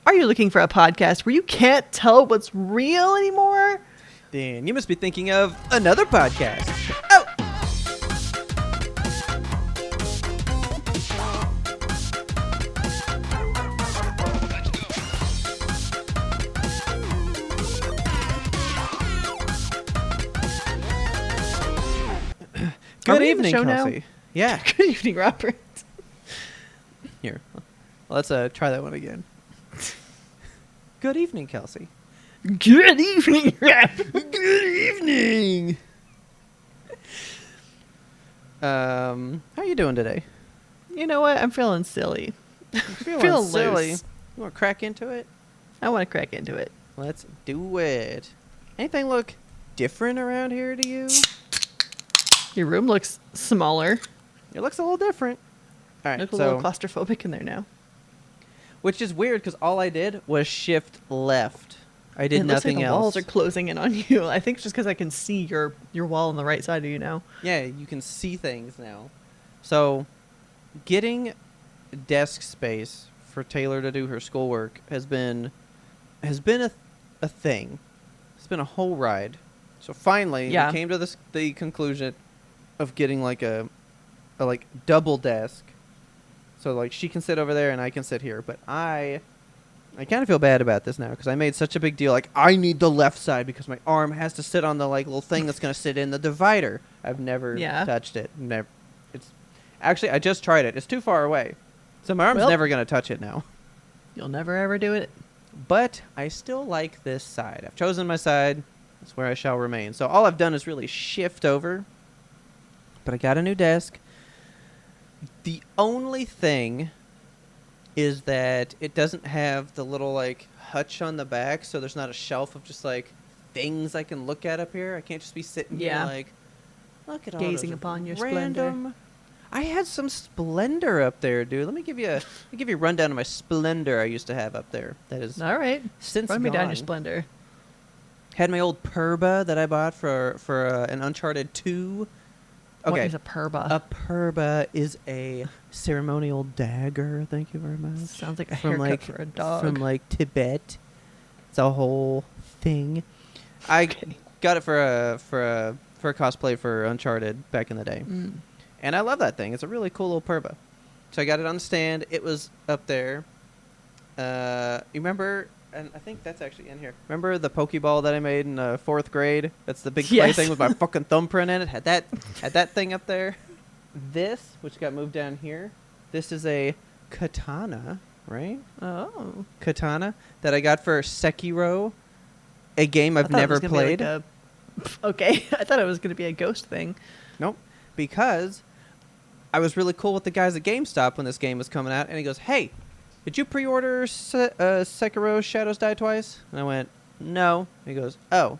Are you looking for a podcast where you can't tell what's real anymore? Then you must be thinking of another podcast. Oh! Good evening, Kelsey. Now? Yeah. Good evening, Robert. Here, let's try that one again. Good evening, Kelsey. Good evening, Robert. Good evening. How are you doing today? You know what? I'm feeling silly. Feeling silly. Loose. You want to crack into it? I want to crack into it. Let's do it. Anything look different around here to you? Your room looks smaller. It looks a little different. All right, Look a little claustrophobic in there now. Which is weird because all I did was shift left. I did It looks nothing like the else. walls are closing in on you. I think it's just because I can see your wall on the right side of you now. Yeah, you can see things now. So, getting desk space for Taylor to do her schoolwork has been a thing. It's been a whole ride. So finally, we came to the conclusion of getting like a double desk. So like she can sit over there and I can sit here, but I kind of feel bad about this now because I made such a big deal. Like, I need the left side because my arm has to sit on the like little thing that's going to sit in the divider. I've never touched it. Never. It's actually, I just tried it. It's too far away. So my arm's never going to touch it now. You'll never ever do it. But I still like this side. I've chosen my side. That's where I shall remain. So all I've done is really shift over. But I got a new desk. The only thing is that it doesn't have the little like hutch on the back, so there's not a shelf of just like things I can look at up here. I can't just be sitting here like, look at all gazing those upon your random splendor. I had some splendor up there, dude. Let me give you a rundown of my splendor I used to have up there. That is all right. Since Run me down gone. your splendor. Had my old Purba that I bought for an Uncharted 2. Okay. What is a Purba? A Purba is a ceremonial dagger. Thank you very much. Sounds like a From haircut like for a dog. from like Tibet. It's a whole thing. I got it for a cosplay for Uncharted back in the day, and I love that thing. It's a really cool little Purba. So I got it on the stand. It was up there. You remember? And I think that's actually in here. Remember the Pokeball that I made in 4th grade? That's the big play thing with my fucking thumbprint in it. Had that thing up there. This, which got moved down here, this is a katana, right? Oh. Katana that I got for Sekiro, a game I've never played. Okay, I thought it was going to be a ghost thing. Nope. Because I was really cool with the guys at GameStop when this game was coming out, and he goes, "Hey, did you pre-order Sekiro Shadows Die Twice?" And I went, "No." He goes, "Oh.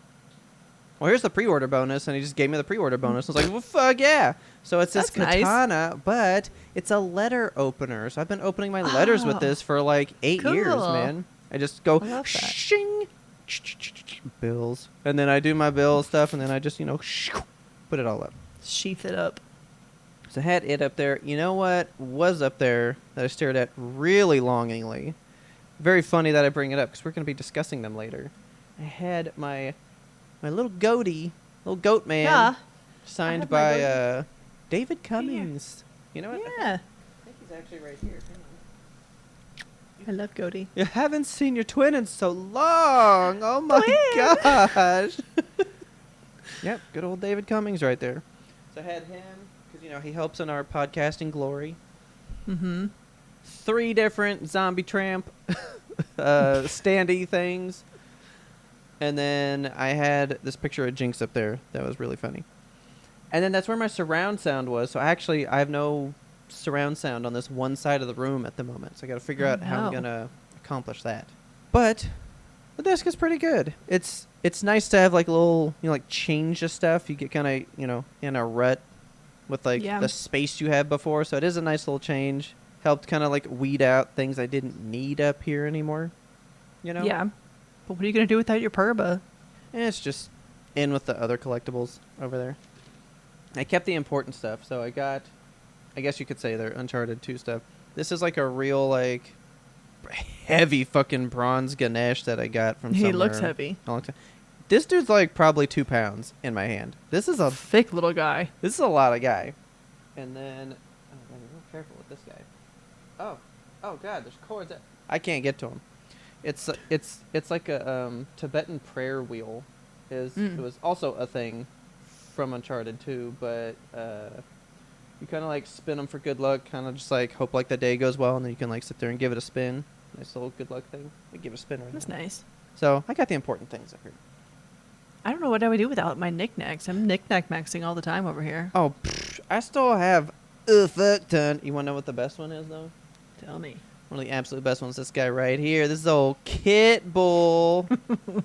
Well, here's the pre-order bonus." And he just gave me the pre-order bonus. I was like, well, fuck yeah. So it's this katana, but it's a letter opener. So I've been opening my letters with this for like 8 years, man. I just go, shing, bills. And then I do my bill stuff, and then I just, put it all up. Sheath it up. So I had it up there. You know what was up there that I stared at really longingly? Very funny that I bring it up because we're going to be discussing them later. I had my little goatee, little goat man, signed by David Cummings. You know what? Yeah. I think he's actually right here. I love goatee. You haven't seen your twin in so long. Oh my gosh. Yep, good old David Cummings right there. So I had him. Because, he helps in our podcasting glory. Mm-hmm. 3 different zombie tramp standy things. And then I had this picture of Jinx up there. That was really funny. And then that's where my surround sound was. So I have no surround sound on this one side of the room at the moment. So I got to figure out how I'm going to accomplish that. But the desk is pretty good. It's nice to have like a little, like change of stuff. You get kind of, in a rut with like the space you had before. So it is a nice little change. Helped kind of like weed out things I didn't need up here anymore. Yeah. But what are you going to do without your Purba? And it's just in with the other collectibles over there. I kept the important stuff. So I guess you could say they're Uncharted 2 stuff. This is like a real like heavy fucking bronze Ganesh that I got from somewhere. He looks heavy. a long time. This dude's like probably 2 pounds in my hand. This is a Thick little guy. This is a lot of guy. And then, oh, man, be real careful with this guy. Oh God, there's cords. I can't get to him. It's like a Tibetan prayer wheel. It was also a thing from Uncharted 2, but you kind of like spin them for good luck, kind of just like hope like the day goes well, and then you can like sit there and give it a spin. Nice little good luck thing. I give it a spin right That's now. nice. So I got the important things up here. I don't know what I would do without my knickknacks. I'm knickknack maxing all the time over here. Oh, I still have a fuck ton. You want to know what the best one is, though? Tell me. One of the absolute best ones, this guy right here. This is old Kit Bull.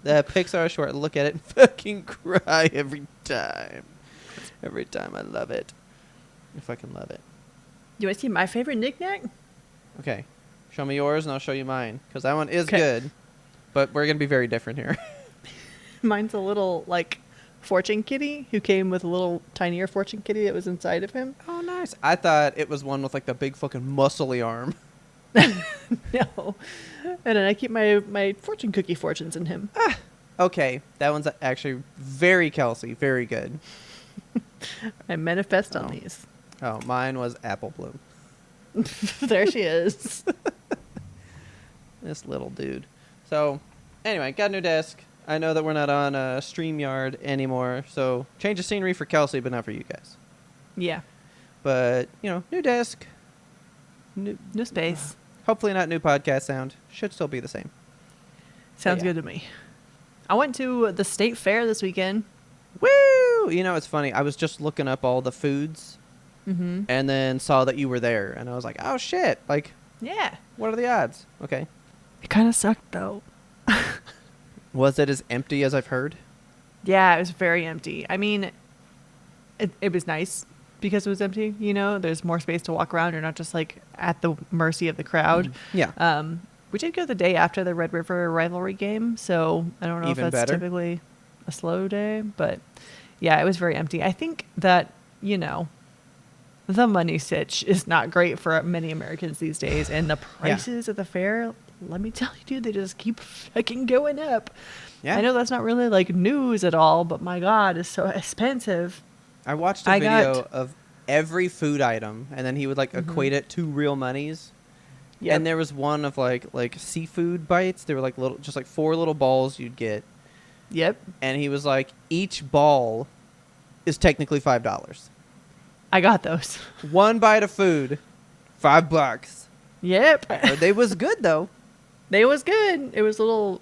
That Pixar short. Look at it and fucking cry every time. Every time. I love it. I fucking love it. You want to see my favorite knickknack? Okay. Show me yours and I'll show you mine. Because that one is 'Kay. good. But we're going to be very different here. Mine's a little, like, fortune kitty who came with a little tinier fortune kitty that was inside of him. Oh, nice. I thought it was one with like the big fucking muscly arm. No. And then I keep my fortune cookie fortunes in him. Okay. That one's actually very Kelsey. Very good. I manifest on Oh. these. Oh, mine was Apple Bloom. There she is. This little dude. So, anyway, got a new desk. I know that we're not on StreamYard anymore, so change of scenery for Kelsey, but not for you guys. Yeah. But, new desk. New space. Hopefully not new podcast sound. Should still be the same. Sounds yeah. good to me. I went to the state fair this weekend. Woo! It's funny. I was just looking up all the foods Mm-hmm. and then saw that you were there, and I was like, oh, shit. Like, Yeah. what are the odds? Okay. It kind of sucked, though. Was it as empty as I've heard? Yeah, it was very empty. I mean, it was nice because it was empty, There's more space to walk around. You're not just, like, at the mercy of the crowd. Yeah. We did go the day after the Red River rivalry game, so I don't know Even if that's better. typically a slow day. But, yeah, it was very empty. I think that, the money sitch is not great for many Americans these days. And the prices at the fair, let me tell you, dude, they just keep fucking going up. Yeah. I know that's not really like news at all, but my God, it's so expensive. I watched a I video got- of every food item, and then he would like equate it to real monies. Yep. And there was one of like seafood bites. They were like little, just like 4 little balls you'd get. Yep. And he was like, each ball is technically $5. I got those. One bite of food, $5. Yep. I heard they was good though. They was good. It was little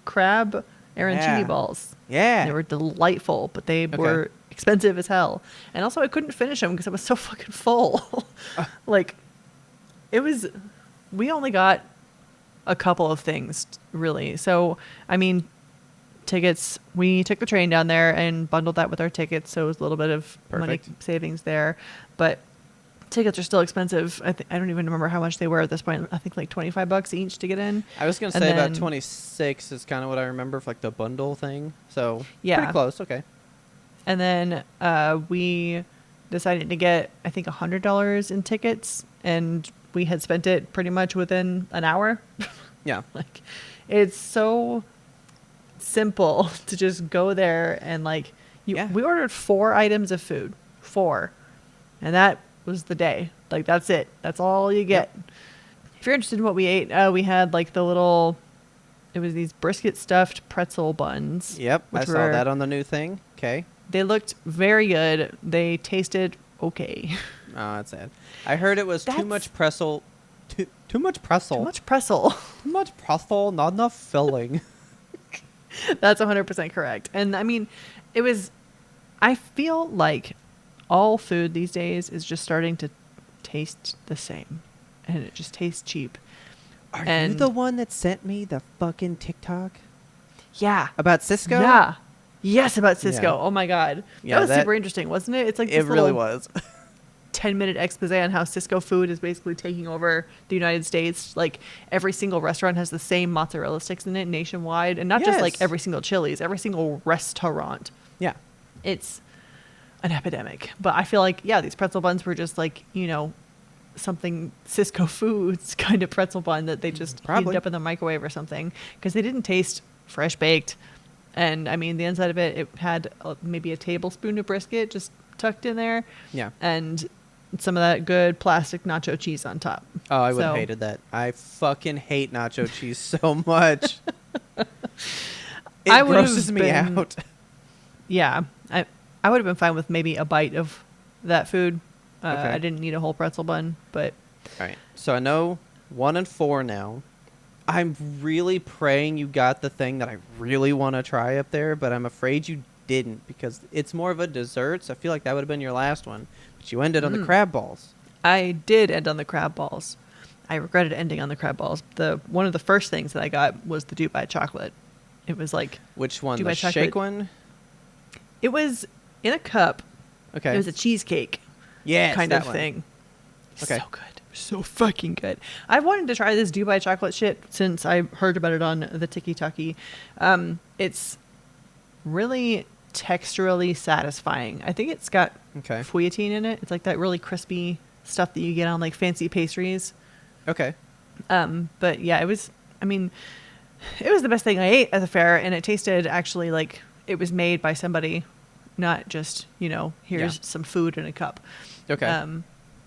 crab arancini Yeah. balls. Yeah. They were delightful, but they were expensive as hell. And also, I couldn't finish them because I was so fucking full. We only got a couple of things, really. So, I mean, tickets, we took the train down there and bundled that with our tickets. So it was a little bit of money Perfect. savings there. But tickets are still expensive. I don't even remember how much they were at this point. I think like $25 each to get in. I was going to And say about then- 26 is kind of what I remember for like the bundle thing. So, Yeah. pretty close. Okay. And then we decided to get, I think, $100 in tickets. And we had spent it pretty much within an hour. Yeah. Like, it's so simple to just go there and like Yeah. we ordered 4 items of food. 4. And that was the day. Like, that's it. That's all you get. If you're interested in what we ate, we had like it was these brisket stuffed pretzel buns. Yep. I which saw were- that on the new thing. Okay. They looked very good. They tasted okay. Oh, that's sad. I heard it was too That's- much Pressel. Too much Pressel. Too much pretzel. Too much Pressel, not enough filling. That's 100% correct. And I mean, I feel like all food these days is just starting to taste the same. And it just tastes cheap. Are you And- the one that sent me the fucking TikTok Yeah. about Cisco? Yeah. Yes, about Cisco. Yeah. Oh my God. Yeah, that was that- super interesting, wasn't it? It's like It this really little was. 10-minute expose on how Cisco food is basically taking over the United States. Like, every single restaurant has the same mozzarella sticks in it nationwide. And not just like Yes. every single Chili's, every single restaurant. Yeah. It's an epidemic. But I feel like, yeah, these pretzel buns were just like, something Cisco Foods kind of pretzel bun that they just Probably. heated up in the microwave or something, because they didn't taste fresh baked. And I mean, the inside of it had maybe a tablespoon of brisket just tucked in there. Yeah. And some of that good plastic nacho cheese on top. Oh, I would have hated that. I fucking hate nacho cheese so much. It I would've grosses me been- out. Yeah, I would have been fine with maybe a bite of that food. Okay. I didn't need a whole pretzel bun, but All right. So I know 1 and 4 now. I'm really praying you got the thing that I really want to try up there, but I'm afraid you didn't because it's more of a dessert. So I feel like that would have been your last one, but you ended on the crab balls. I did end on the crab balls. I regretted ending on the crab balls. One of the first things that I got was the Dubai chocolate. It was like, Which one? Dubai The chocolate. shake one? it was in a cup. Okay. It was a cheesecake yes, kind that of one. thing. Okay. So good. So fucking good. I wanted to try this Dubai chocolate shit since I heard about it on the Tiki-Taki. It's really texturally satisfying. I think it's got Okay. fouilletine in it. It's like that really crispy stuff that you get on like fancy pastries. Okay. But yeah, it was the best thing I ate at the fair, and it tasted actually like it was made by somebody, not just, here's Yeah. some food in a cup. Okay.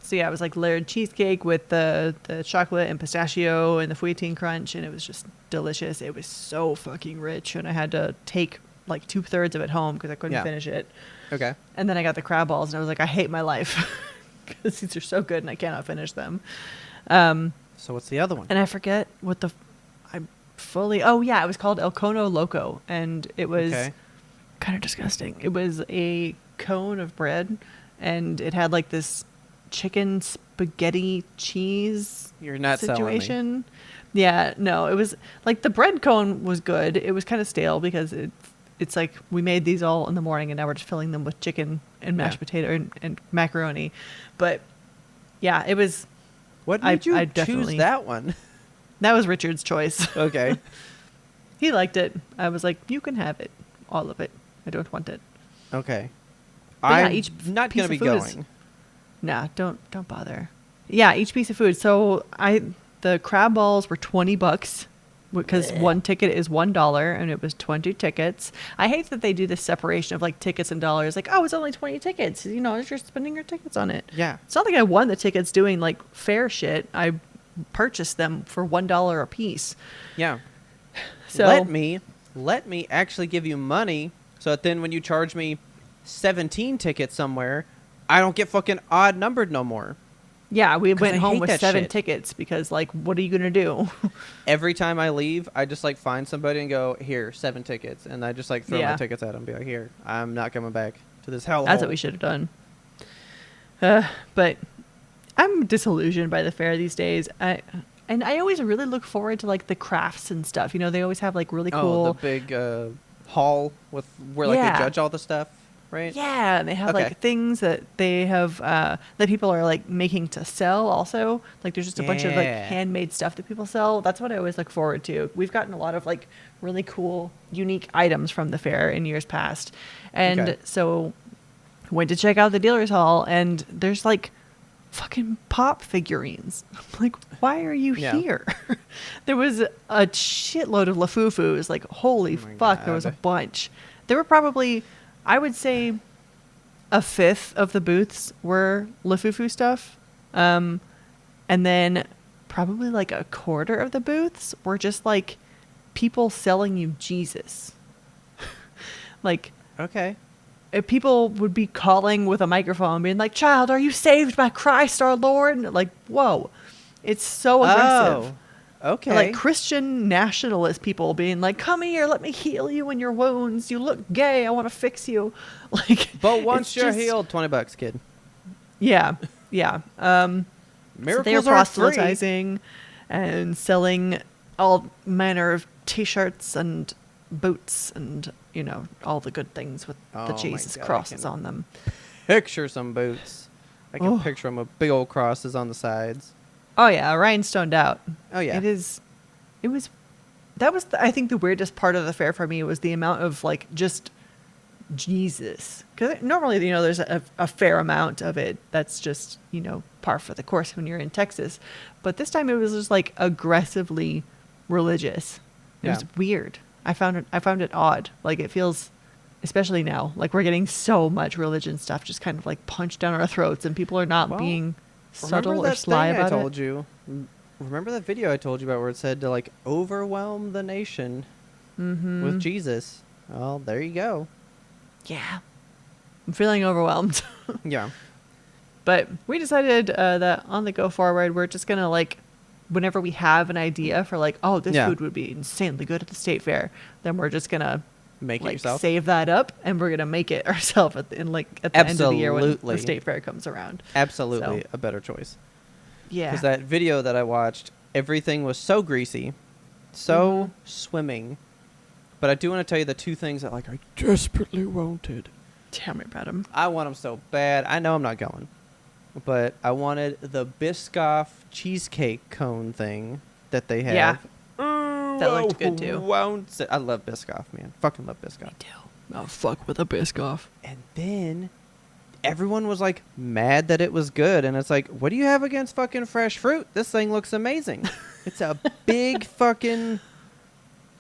So yeah, it was like layered cheesecake with the chocolate and pistachio and the fouilletine crunch, and it was just delicious. It was so fucking rich, and I had to take like 2/3 of it home because I couldn't Yeah. finish it. Okay. And then I got the crab balls, and I was like, I hate my life because these are so good, and I cannot finish them. So what's the other one? And I forget what oh yeah, it was called El Cono Loco, and it was Okay. kind of disgusting. It was a cone of bread, and it had like this chicken spaghetti cheese You're not selling me. situation. Yeah, no, it was like the bread cone was good. It was kind of stale because it's like we made these all in the morning, and now we're just filling them with chicken and mashed Yeah. potato and macaroni. But yeah, it was. What I made you choose definitely- that one? That was Richard's choice. Okay. He liked it. I was like, you can have it, all of it. I don't want it. Okay. But yeah, I'm each not piece going to of be food is- going. Nah, don't bother. Yeah, each piece of food. So the crab balls were $20 because one ticket is $1, and it was 20 tickets. I hate that they do this separation of like tickets and dollars. Like, oh, it's only 20 tickets. You're spending your tickets on it. Yeah. It's not like I won the tickets doing like fair shit. I purchased them for $1 a piece. Yeah. So Let me actually give you money so that then when you charge me 17 tickets somewhere, I don't get fucking odd numbered no more. yeah, we 'Cause went I home hate with that 7 shit. tickets because like, what are you gonna do? Every time I leave, I just like find somebody and go, here, 7 tickets. And I just like throw Yeah. my tickets at them and be like, here, I'm not coming back to this hellhole. That's what we should have done. But I'm disillusioned by the fair these days. I always really look forward to like the crafts and stuff. They always have like really Oh, cool. the big hall with where like Yeah. they judge all the stuff, right? Yeah, and they have Okay. like things that they have that people are like making to sell also. Like there's just a bunch of like Yeah. handmade stuff that people sell. That's what I always look forward to. We've gotten a lot of like really cool, unique items from the fair in years past. And Okay. so went to check out the dealer's hall, and there's like fucking pop figurines. I'm like, why are you Yeah. here? There was a shitload of Lafufus. Like, holy Oh my fuck, there was a God. bunch. There were probably, I would say, a fifth of the booths were Lafufu stuff. And then probably like a quarter of the booths were just like people selling you Jesus. Like, Okay. people would be calling with a microphone being like, child, are you saved by Christ our Lord? And like, whoa, it's so aggressive. Oh, okay. Like Christian nationalist people being like, come here, let me heal you in your wounds. You look gay. I want to fix you. Like, but once it's you're just- healed, $20, kid. Yeah. Yeah. So Miracles they are are free. proselytizing and selling all manner of t-shirts and boots and, all the good things with Oh the my Jesus God, I crosses can- on them. Picture some boots. I can Oh. picture them with big old crosses on the sides. Oh yeah, rhinestoned out. Oh, yeah. That was I think the weirdest part of the fair for me was the amount of like just Jesus. Because normally, there's a fair amount of it that's just, par for the course when you're in Texas. But this time it was just like aggressively religious. It was weird. I found it odd. Like it feels, especially now, like we're getting so much religion stuff just kind of like punched down our throats, and people are not being subtle or sly about it. I told you. Remember that video I told you about where it said to like overwhelm the nation with Jesus? Well, there you go. Yeah. I'm feeling overwhelmed. Yeah. But we decided that on the go forward, we're just going to like, whenever we have an idea for like, oh, this food would be insanely good at the state fair, then we're just going to make it like yourself. Save that up, and we're going to make it ourselves at the end of the year when the state fair comes around. Absolutely a better choice. Yeah. Because that video that I watched, everything was so greasy, so swimming. But I do want to tell you the two things that like I desperately wanted. Tell me about them. I want them so bad. I know I'm not going. But I wanted the Biscoff cheesecake cone thing that they have. Yeah. That looked good too. I love Biscoff, man. Fucking love Biscoff. Me too. Oh, fuck with a Biscoff. And then everyone was like mad that it was good. And it's like, what do you have against fucking fresh fruit? This thing looks amazing. It's a big fucking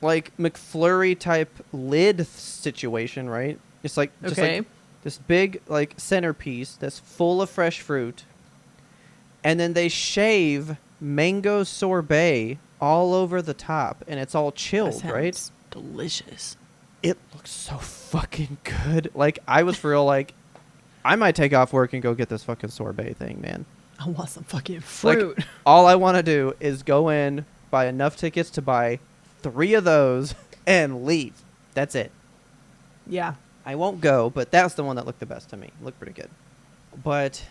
like McFlurry type lid situation, right? It's like just like this big like centerpiece that's full of fresh fruit, and then they shave mango sorbet all over the top, and it's all chilled, right? Delicious. It looks so fucking good. Like I was for real, like I might take off work and go get this fucking sorbet thing, man. I want some fucking fruit. Like, all I want to do is go in, buy enough tickets to buy 3 of those and leave. That's it. Yeah. I won't go, but that's the one that looked the best to me. It looked pretty good. But,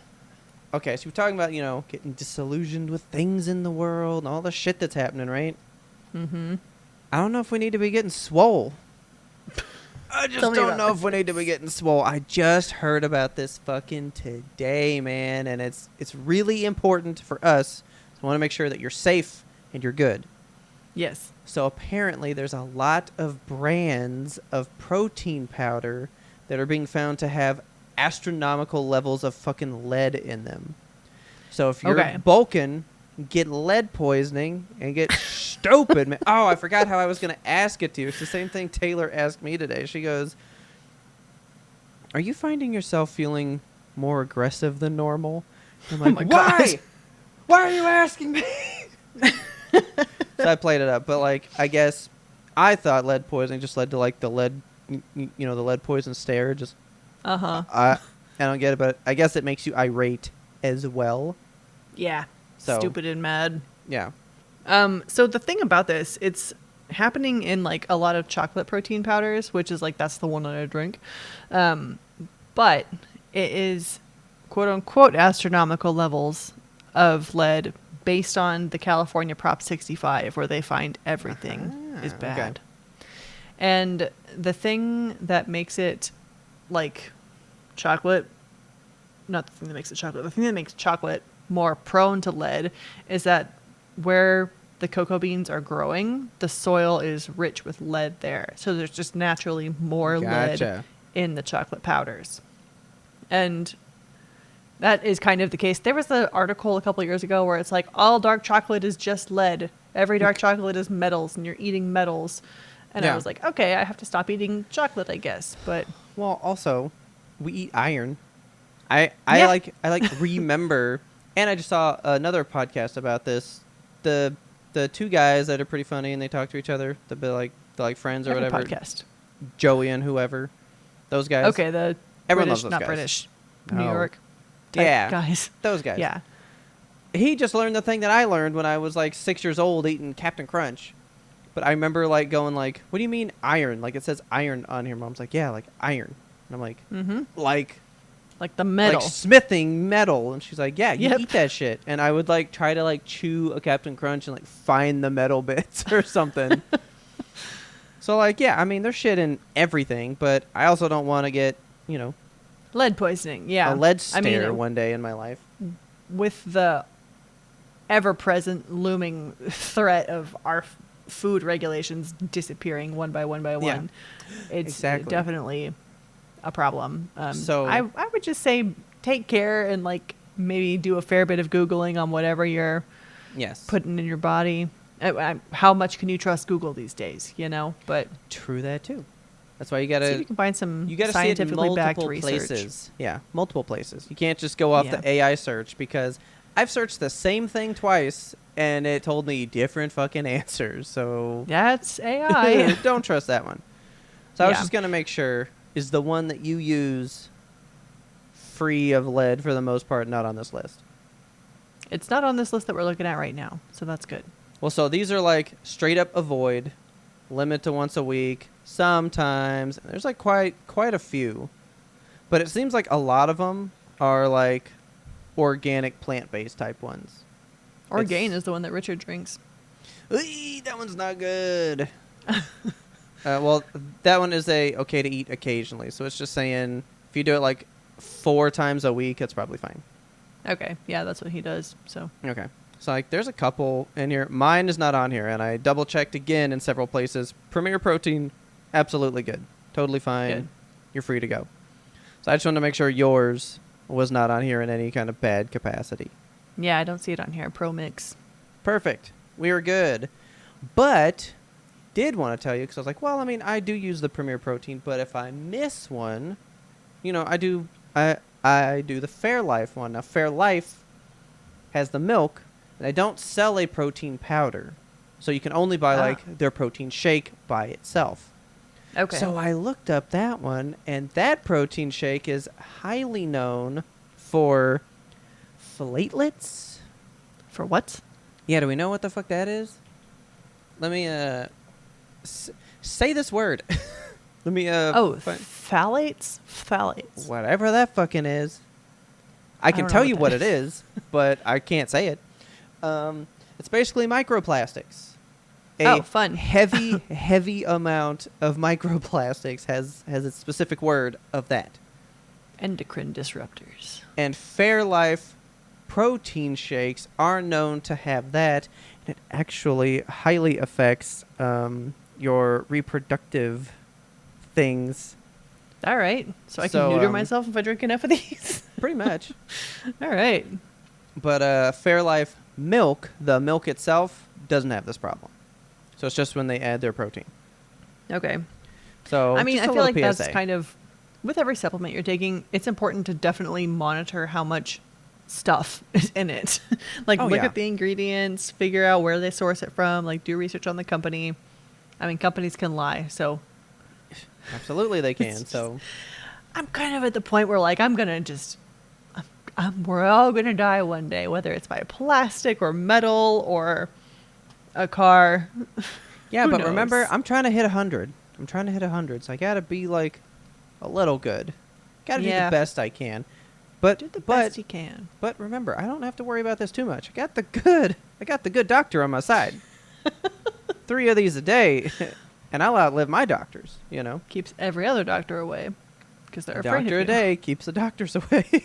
okay, so we're talking about, getting disillusioned with things in the world and all the shit that's happening, right? Mm-hmm. I don't know if we need to be getting swole. I just don't know if we need to be getting swole. I just heard about this fucking today, man, and it's really important for us. So I want to make sure that you're safe and you're good. Yes. So apparently there's a lot of brands of protein powder that are being found to have astronomical levels of fucking lead in them. So if you're bulking, get lead poisoning and get stupid, man. Oh, I forgot how I was going to ask it to you. It's the same thing Taylor asked me today. She goes, are you finding yourself feeling more aggressive than normal? I'm like, oh my why? Why are you asking me? So I played it up, but like I guess I thought lead poisoning just led to like the lead, the lead poison stare. Just I don't get it, but I guess it makes you irate as well. Yeah. So, stupid and mad. Yeah. So the thing about this, it's happening in like a lot of chocolate protein powders, which is like that's the one that I drink. But it is quote unquote astronomical levels of lead based on the California Prop 65, where they find everything is bad. Okay. And the thing that makes it like chocolate, not the thing that makes it chocolate, the thing that makes chocolate more prone to lead is that where the cocoa beans are growing, the soil is rich with lead there. So there's just naturally more lead in the chocolate powders. And that is kind of the case. There was an article a couple of years ago where it's like, all dark chocolate is just lead. Every dark chocolate is metals, and you're eating metals. And I was like, okay, I have to stop eating chocolate, I guess. But well, also, we eat iron. I like remember, and I just saw another podcast about this. The 2 guys that are pretty funny, and they talk to each other. They're like friends or whatever. Podcast. Joey and whoever, those guys. Okay, the everyone British, loves those not guys. British, New York. Guys. Those guys. Yeah. He just learned the thing that I learned when I was like 6 years old eating Captain Crunch. But I remember like going like, what do you mean iron? Like it says iron on here. Mom's like, yeah, like iron. And I'm like, like the metal. Like smithing metal. And she's like, yeah, you eat that shit. And I would like try to like chew a Captain Crunch and like find the metal bits or something. So like, yeah, I mean, there's shit in everything, but I also don't want to get, lead poisoning, yeah. a lead stare one day in my life. With the ever-present looming threat of our food regulations disappearing one by one by one, it's definitely a problem. So I would just say take care and like maybe do a fair bit of Googling on whatever you're yes, putting in your body. How much can you trust Google these days, you know? But true that too. That's why you see if gotta you can find some see it in scientifically backed multiple research. places. Yeah, multiple places. You can't just go off Yeah. the AI search, because I've searched the same thing twice and it told me different fucking answers. So That's AI. don't trust that one. So I was Yeah. just gonna make sure, is the one that you use free of lead for the most part, not on this list? It's not on this list that we're looking at right now, so that's good. Well, so these are like straight up avoid, limit to once a week, sometimes. There's like quite a few. But it seems like a lot of them are like organic plant-based type ones. Orgain is the one that Richard drinks. That one's not good. Well, that one is okay to eat occasionally. So it's just saying if you do it like 4 times a week, it's probably fine. Okay, yeah, that's what he does. So Okay. So like there's a couple in here. Mine is not on here, and I double checked again in several places. Premier Protein, absolutely good. Totally fine. Good. You're free to go. So I just wanted to make sure yours was not on here in any kind of bad capacity. yeah, I don't see it on here. Pro Mix. Perfect. We are good. But did want to tell you, because I was like, well, I mean, I do use the Premier Protein, but if I miss one, you know, I do the Fairlife one. Now, Fairlife has the milk, and I don't sell a protein powder. So you can only buy, like, their protein shake by itself. Okay. So I looked up that one, and that protein shake is highly known for platelets. For what? Yeah, do we know what the fuck that is? Let me, say this word. Let me, phthalates? Phthalates. whatever that fucking is. I can don't know tell what you that what is. it is, but I can't say it. It's basically microplastics. Oh, fun. heavy amount of microplastics has its specific word of that. Endocrine disruptors. And Fairlife protein shakes are known to have that, and it actually highly affects your reproductive things. All right. So I can So, neuter myself if I drink enough of these. Pretty much. All right. But Fairlife milk, the milk itself, doesn't have this problem. So it's just when they add their protein. Okay. So I mean, just I a feel little like PSA. that's kind of, with every supplement you're taking, it's important to definitely monitor how much stuff is in it. Like, Oh, look yeah. at the ingredients, figure out where they source it from, like, do research on the company. I mean, companies can lie, so Absolutely they can. It's So I'm kind of at the point where, like, we're all going to die one day, whether it's by plastic or metal or a car. yeah, Who but remember, knows? I'm trying to hit 100. I'm trying to hit 100, so I gotta be like a little good. Gotta do Yeah. the best I can. But Do the best you can. But remember, I don't have to worry about this too much. I got the good doctor on my side. 3 of these a day, and I'll outlive my doctors, you know. Keeps every other doctor away because they're afraid Doctor a of you. day keeps the doctors away.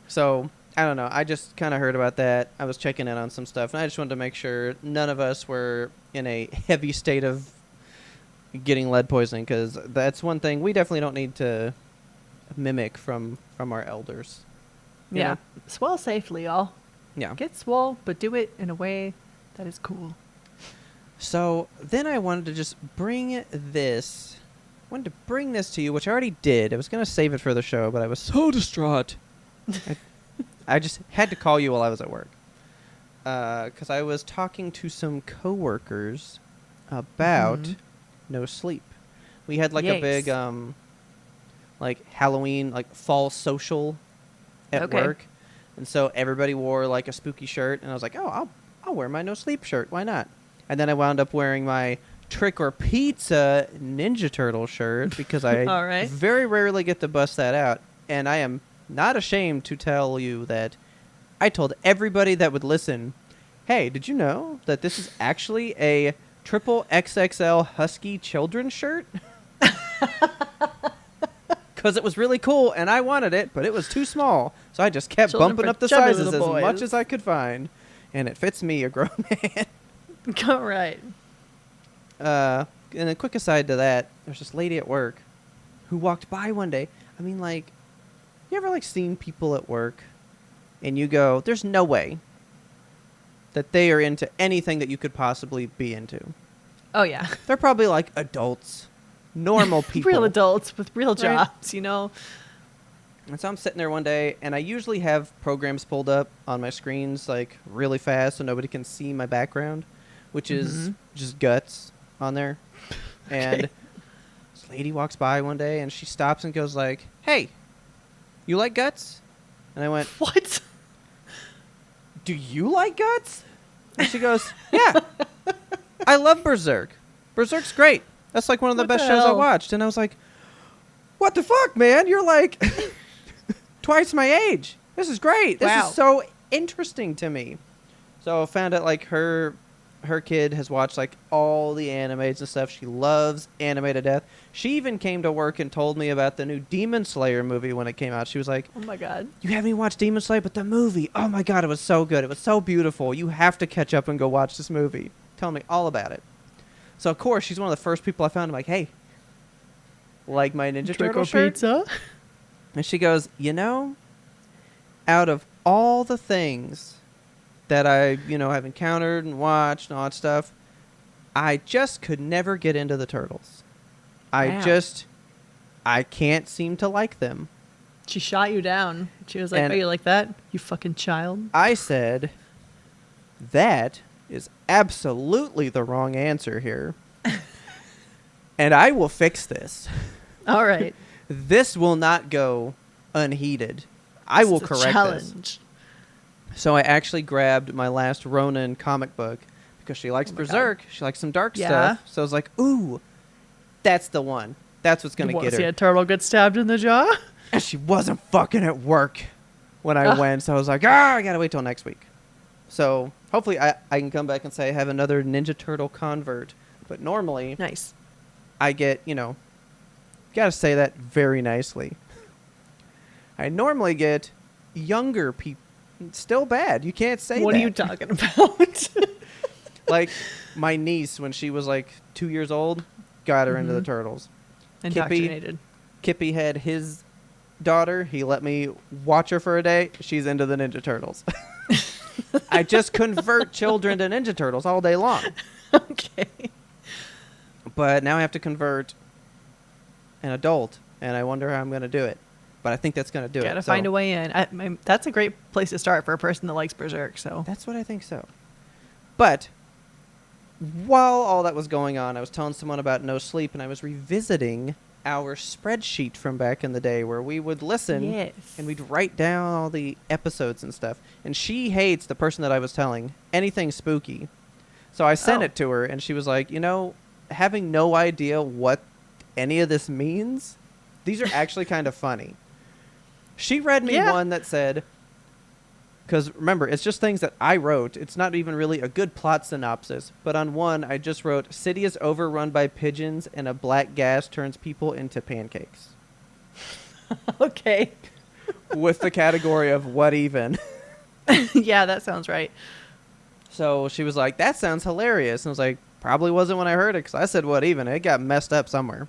So, I don't know. I just kind of heard about that. I was checking in on some stuff, and I just wanted to make sure none of us were in a heavy state of getting lead poisoning, because that's one thing we definitely don't need to mimic from our elders. You Yeah. know? Swell safely, y'all. Yeah. Get swole, but do it in a way that is cool. So then I wanted to just bring this. Wanted to bring this to you, which I already did. I was gonna save it for the show, but I was so distraught. I just had to call you while I was at work, because I was talking to some coworkers about Mhm. no sleep. We had like a Yes. big like Halloween, like fall social at Okay. work, and so everybody wore like a spooky shirt, and I was like, oh, I'll wear my no sleep shirt. Why not? And then I wound up wearing my Trick or Pizza Ninja Turtle shirt because I All right. very rarely get to bust that out, and I am not ashamed to tell you that I told everybody that would listen, hey, did you know that this is actually a triple XXL Husky children's shirt? Because it was really cool, and I wanted it, but it was too small. So I just kept Children bumping for up the chubby sizes as little much boys. as I could find. And it fits me, a grown man. All right. And a quick aside to that, there's this lady at work. who walked by one day. I mean, like, you ever, like, seen people at work and you go, there's no way that they are into anything that you could possibly be into. Oh, yeah. They're probably, like, adults, normal people. Real adults with real Right? jobs, you know? And so I'm sitting there one day, and I usually have programs pulled up on my screens, like, really fast so nobody can see my background, which is just guts on there. And this lady walks by one day, and she stops and goes like, hey, you like guts? And I went, What? do you like guts? And she goes, yeah, I love Berserk. Berserk's great. That's like one of the What best the shows I hell? watched. And I was like, what the fuck, man? You're like twice my age. This is great. This Wow. is so interesting to me. So I found out like her kid has watched like all the animes and stuff. She loves anime to death. She even came to work and told me about the new Demon Slayer movie when it came out. She was like, Oh, my God. you haven't even watched Demon Slayer, but the movie, oh my god, it was so good. It was so beautiful. You have to catch up and go watch this movie. Tell me all about it. So, of course, she's one of the first people I found. I'm like, hey, like my Ninja Turtle shirt? Pizza? And she goes, you know, out of all the things that I, have encountered and watched and all that stuff, I just could never get into the turtles. Wow. I can't seem to like them. She shot you down. She was like, And- oh, you like that? You fucking child. I said, that is absolutely the wrong answer here. And I will fix this. All right. This will not go unheeded. I will It's a correct challenge. this. So I actually grabbed my last Ronin comic book because she likes Oh my Berserk. She likes some dark Yeah. stuff. So I was like, ooh, that's the one. That's what's going You to want get to see her. a turtle get stabbed in the jaw? And she wasn't fucking at work when I Ugh. went. So I was like, I got to wait till next week. So hopefully I can come back and say I have another Ninja Turtle convert. But normally Nice. I get, got to say that very nicely. I normally get younger people. Still bad. You can't say What that. are you talking about? Like my niece, when she was like 2 years old, got her into the Mhm. turtles. Indoctrinated. Kippy had his daughter. He let me watch her for a day. She's into the Ninja Turtles. I just convert children to Ninja Turtles all day long. Okay. But now I have to convert an adult, and I wonder how I'm going to do it. But I think that's going to do it. Gotta find a way in. That's a great place to start for a person that likes Berserk. So That's what I think so. But while all that was going on, I was telling someone about No Sleep, and I was revisiting our spreadsheet from back in the day where we would listen yes. and we'd write down all the episodes and stuff. And she hates, the person that I was telling, anything spooky. So I sent Oh. it to her, and she was like, having no idea what any of this means, these are actually kind of funny. She read me Yeah. one that said, because remember, it's just things that I wrote. It's not even really a good plot synopsis. But on one, I just wrote, city is overrun by pigeons and a black gas turns people into pancakes. Okay. With the category of what even. Yeah, that sounds right. So she was like, that sounds hilarious. And I was like, probably wasn't when I heard it because I said what even. It got messed up somewhere.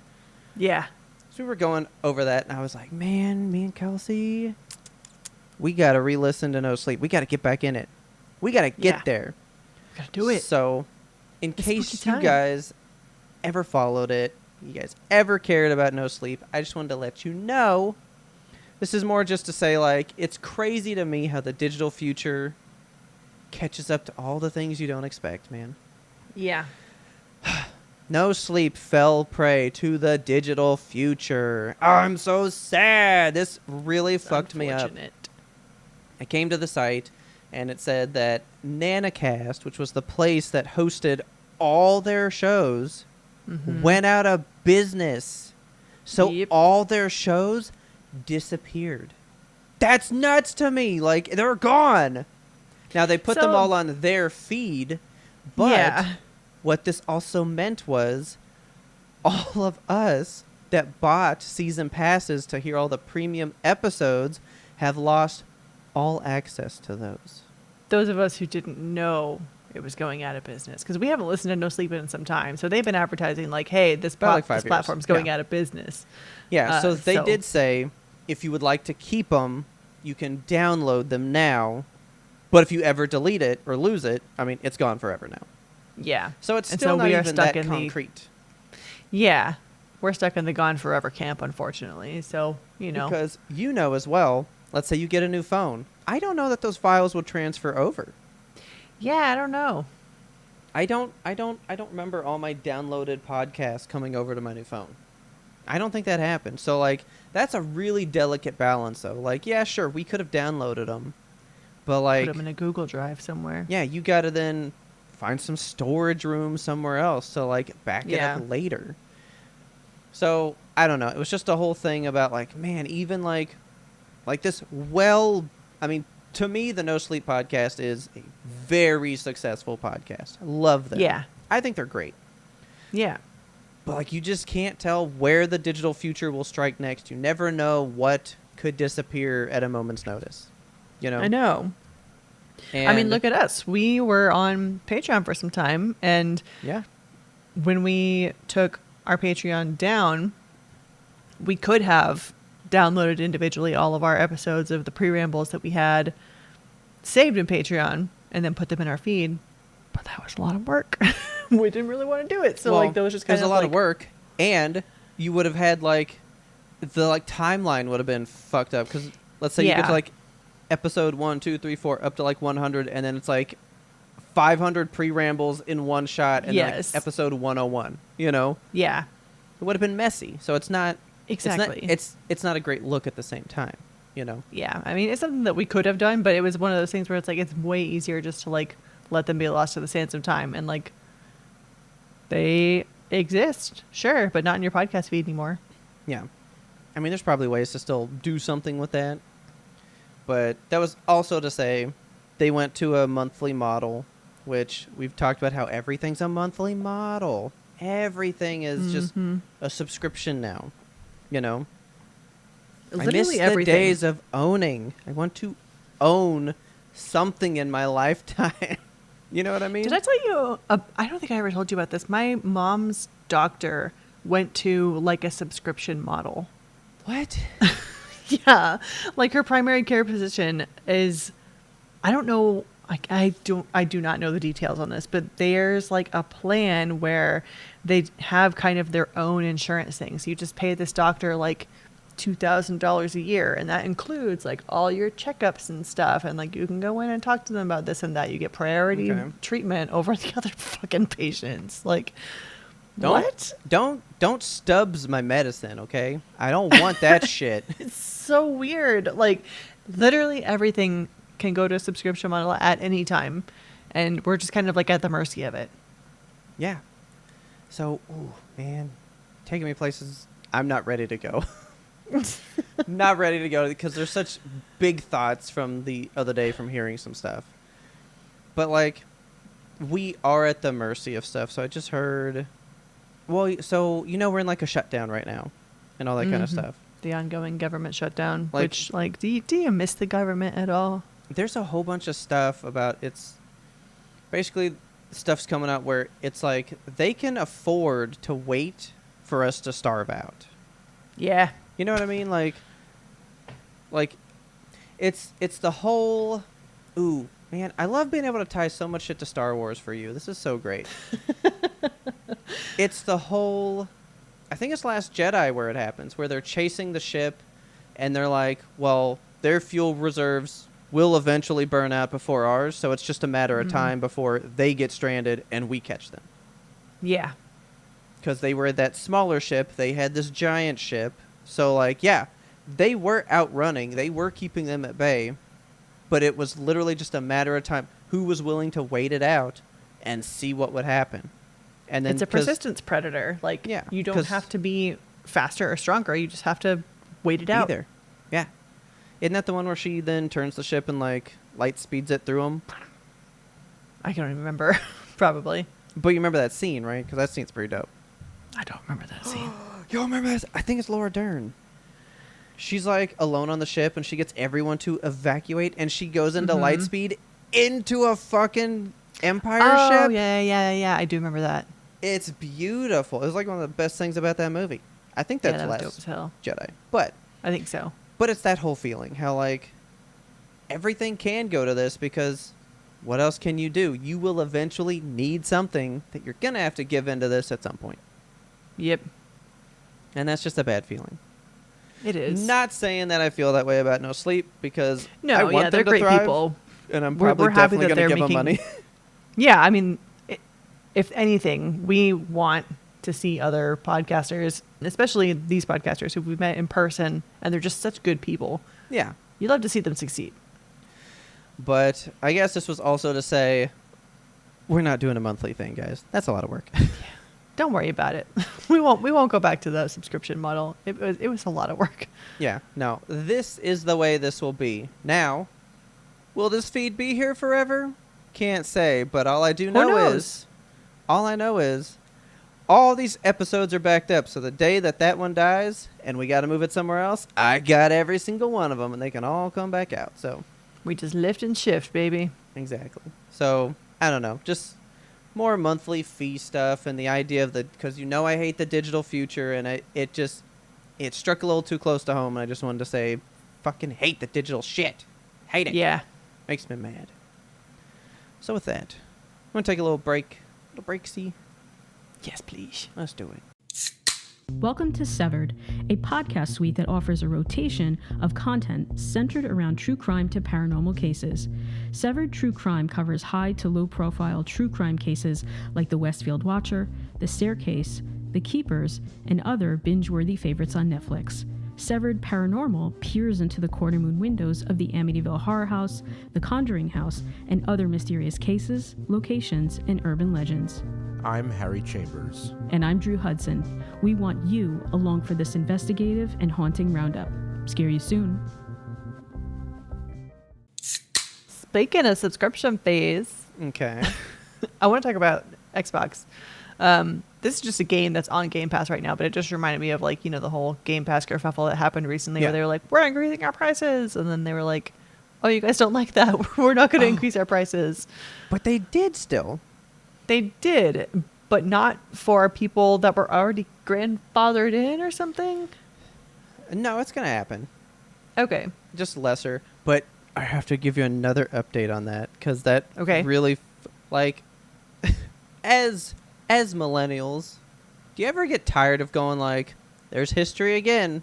Yeah. So we were going over that, and I was like, man, me and Kelsey, we got to re-listen to No Sleep. We got to get back in it. We got to get Yeah. there. Gotta do it. So in It's case spooky you time. guys ever followed it, you guys ever cared about No Sleep, I just wanted to let you know. This is more just to say, like, it's crazy to me how the digital future catches up to all the things you don't expect, man. Yeah. No Sleep fell prey to the digital future. Oh, I'm so sad. This really It's fucked me up. unfortunate. I came to the site, and it said that Nanacast, which was the place that hosted all their shows, Mhm. went out of business. So Yep. all their shows disappeared. That's nuts to me. Like, they're gone. Now, they put them So- all on their feed, but Yeah. what this also meant was all of us that bought season passes to hear all the premium episodes have lost all access to those. Those of us who didn't know it was going out of business, because we haven't listened to No Sleep in some time. So they've been advertising like, hey, this, About like 5 this years. platform's going Yeah. out of business. Yeah, so they did say if you would like to keep them, you can download them now. But if you ever delete it or lose it, I mean, it's gone forever now. Yeah. So it's And still so not we are even stuck that in concrete. Yeah. We're stuck in the gone forever camp, unfortunately. So, Because as well, let's say you get a new phone. I don't know that those files would transfer over. Yeah, I don't know. I don't remember all my downloaded podcasts coming over to my new phone. I don't think that happened. So like that's a really delicate balance though. Like yeah, sure, we could have downloaded them. But like Put them in a Google Drive somewhere. yeah, you got to then find some storage room somewhere else to like back it up later. So, I don't know. It was just a whole thing about like, man, even like this I mean, to me, the No Sleep podcast is a very successful podcast. I love them. Yeah. I think they're great. Yeah. But like, you just can't tell where the digital future will strike next. You never know what could disappear at a moment's notice. I know. And I mean, look at us. We were on Patreon for some time, and yeah, when we took our Patreon down, we could have downloaded individually all of our episodes of the pre-rambles that we had saved in Patreon and then put them in our feed. But that was a lot of work. We didn't really want to do it. So well, like that was just kind of a lot of work, and you would have had like the like timeline would have been fucked up because let's say you get to like episode 1, 2, 3, 4 up to like 100, and then it's like 500 pre-rambles in one shot, and then like episode 101. Yeah, it would have been messy. So it's not exactly. It's not a great look at the same time. Yeah, I mean it's something that we could have done, but it was one of those things where it's like it's way easier just to like let them be lost to the sands of time, and like they exist, sure, but not in your podcast feed anymore. Yeah, I mean there's probably ways to still do something with that. But that was also to say they went to a monthly model, which we've talked about how everything's a monthly model. Everything is just a subscription now, Literally I miss the everything. days of owning. I want to own something in my lifetime. You know what I mean? Did I tell you? I don't think I ever told you about this. My mom's doctor went to like a subscription model. What? Yeah, like her primary care physician is, I don't know, I do not know the details on this, but there's like a plan where they have kind of their own insurance thing. So you just pay this doctor like $2,000 a year, and that includes like all your checkups and stuff, and like you can go in and talk to them about this and that. You get priority treatment over the other fucking patients. Like, what? Don't stubs my medicine, okay? I don't want that shit. It's so weird. Like, literally everything can go to a subscription model at any time, and we're just kind of like at the mercy of it. Yeah. So, ooh, man, taking me places I'm not ready to go. Not ready to go because there's such big thoughts from the other day from hearing some stuff. But like, we are at the mercy of stuff. So I just heard. Well, so we're in like a shutdown right now, and all that kind of stuff. The ongoing government shutdown, which like, do you miss the government at all? There's a whole bunch of stuff about it's basically stuff's coming out where it's like they can afford to wait for us to starve out. Yeah. You know what I mean? Like it's the whole. Ooh, man, I love being able to tie so much shit to Star Wars for you. This is so great. It's the whole. I think it's Last Jedi where it happens, where they're chasing the ship, and they're like, well, their fuel reserves will eventually burn out before ours, so it's just a matter of time before they get stranded and we catch them. Yeah. Because they were that smaller ship, they had this giant ship, so like, yeah, they were outrunning, they were keeping them at bay, but it was literally just a matter of time. Who was willing to wait it out and see what would happen? And then it's a persistence predator. Like, yeah, you don't have to be faster or stronger. You just have to wait it out. Either. Yeah. Isn't that the one where she then turns the ship and, like, light speeds it through them? I can't even remember. Probably. But you remember that scene, right? Because that scene's pretty dope. I don't remember that scene. You remember that? I think it's Laura Dern. She's, like, alone on the ship, and she gets everyone to evacuate, and she goes into light speed into a fucking Empire Oh, ship. yeah. I do remember that. It's beautiful. It was like one of the best things about that movie. I think Yeah, that's that was dope Last as hell. Jedi. But I think so. it's that whole feeling how like everything can go to this because what else can you do? You will eventually need something that you're going to have to give into this at some point. Yep. And that's just a bad feeling. It is. Not saying that I feel that way about No Sleep because No, I want yeah, them they're to great thrive, people. and I'm We're probably happy definitely that going to they're give them making- money. Yeah, I mean, if anything, we want to see other podcasters, especially these podcasters who we've met in person, and they're just such good people. Yeah. You love to see them succeed. But I guess this was also to say we're not doing a monthly thing, guys. That's a lot of work. Don't worry about it. We won't go back to the subscription model. It was a lot of work. Yeah, no. This is the way this will be. Now, will this feed be here forever? Can't say, but all I know is all these episodes are backed up. So the day that one dies and we got to move it somewhere else, I got every single one of them and they can all come back out. So We just lift and shift, baby. exactly. So I don't know, just more monthly fee stuff and the idea of because I hate the digital future and it struck a little too close to home and I just wanted to say fucking hate the digital shit. Hate it. Yeah. Makes me mad. So with that, I'm going to take a little break. A little breaksy. Yes, please. Let's do it. Welcome to Severed, a podcast suite that offers a rotation of content centered around true crime to paranormal cases. Severed True Crime covers high to low profile true crime cases like The Westfield Watcher, The Staircase, The Keepers, and other binge-worthy favorites on Netflix. Severed Paranormal peers into the corner moon windows of the Amityville Horror House, the Conjuring House, and other mysterious cases, locations, and urban legends. I'm Harry Chambers. And I'm Drew Hudson. We want you along for this investigative and haunting roundup. Scare you soon. Speaking of subscription fees, Okay. I want to talk about Xbox. This is just a game that's on Game Pass right now, but it just reminded me of the whole Game Pass kerfuffle that happened recently where they were like, we're increasing our prices. And then they were like, oh, you guys don't like that. We're not going to increase our prices. But they did still. They did, but not for people that were already grandfathered in or something. No, it's going to happen. Okay. Just lesser. But I have to give you another update on that because that really, as millennials, do you ever get tired of going like, there's history again?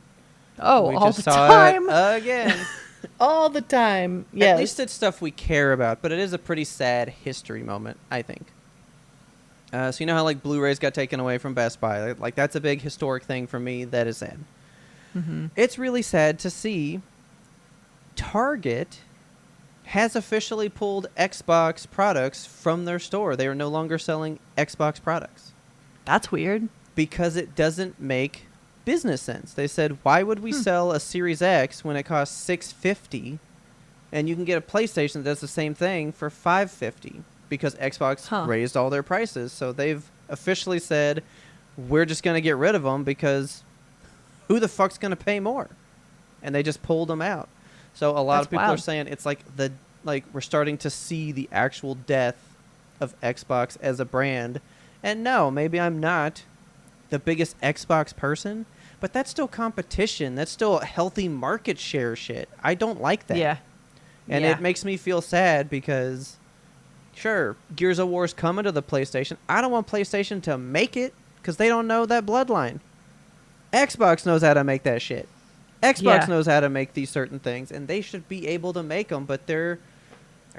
Oh, we all just the saw time. it again. All the time. Yes. At least it's stuff we care about, but it is a pretty sad history moment, I think. So you know how Blu-rays got taken away from Best Buy? That's a big historic thing for me that is sad. Mm-hmm. It's really sad to see Target has officially pulled Xbox products from their store. They are no longer selling Xbox products. That's weird. Because it doesn't make business sense. They said, why would we sell a Series X when it costs $650 and you can get a PlayStation that does the same thing for $550? Because Xbox raised all their prices. So they've officially said, we're just going to get rid of them because who the fuck's going to pay more? And they just pulled them out. So a lot of people are saying it's we're starting to see the actual death of Xbox as a brand. And no, maybe I'm not the biggest Xbox person, but that's still competition. That's still healthy market share shit. I don't like that. Yeah. And it makes me feel sad because, sure, Gears of War is coming to the PlayStation. I don't want PlayStation to make it because they don't know that bloodline. Xbox knows how to make that shit. Xbox knows how to make these certain things, and they should be able to make them, but they're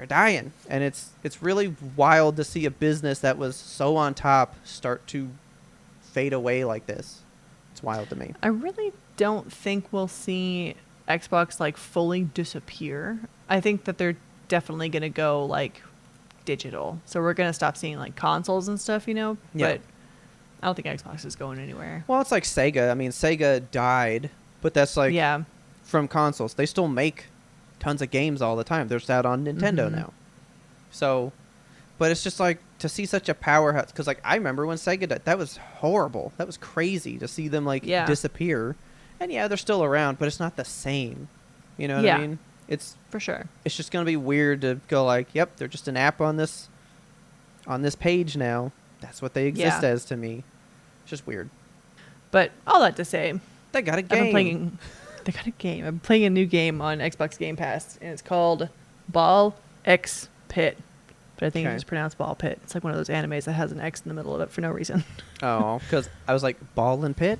dying. And it's really wild to see a business that was so on top start to fade away like this. It's wild to me. I really don't think we'll see Xbox fully disappear. I think that they're definitely going to go digital. So we're going to stop seeing consoles and stuff, Yeah. But I don't think Xbox is going anywhere. Well, it's like Sega. I mean, Sega died, but that's from consoles. They still make tons of games all the time. They're just out on Nintendo now. So, but it's just to see such a powerhouse, because I remember when Sega died, that was horrible. That was crazy to see them disappear. And yeah, they're still around, but it's not the same. You know what I mean? It's for sure. It's just going to be weird to go yep, they're just an app on this on this page now, that's what they exist Yeah. as to me. It's just weird. But all that to say, They got a I've been game. playing. They got a game. I'm playing a new game on Xbox Game Pass, and it's called Ball X Pit. But I think Okay. it's just pronounced Ball Pit. It's like one of those animes that has an X in the middle of it for no reason. Oh, because I was like, Ball and Pit?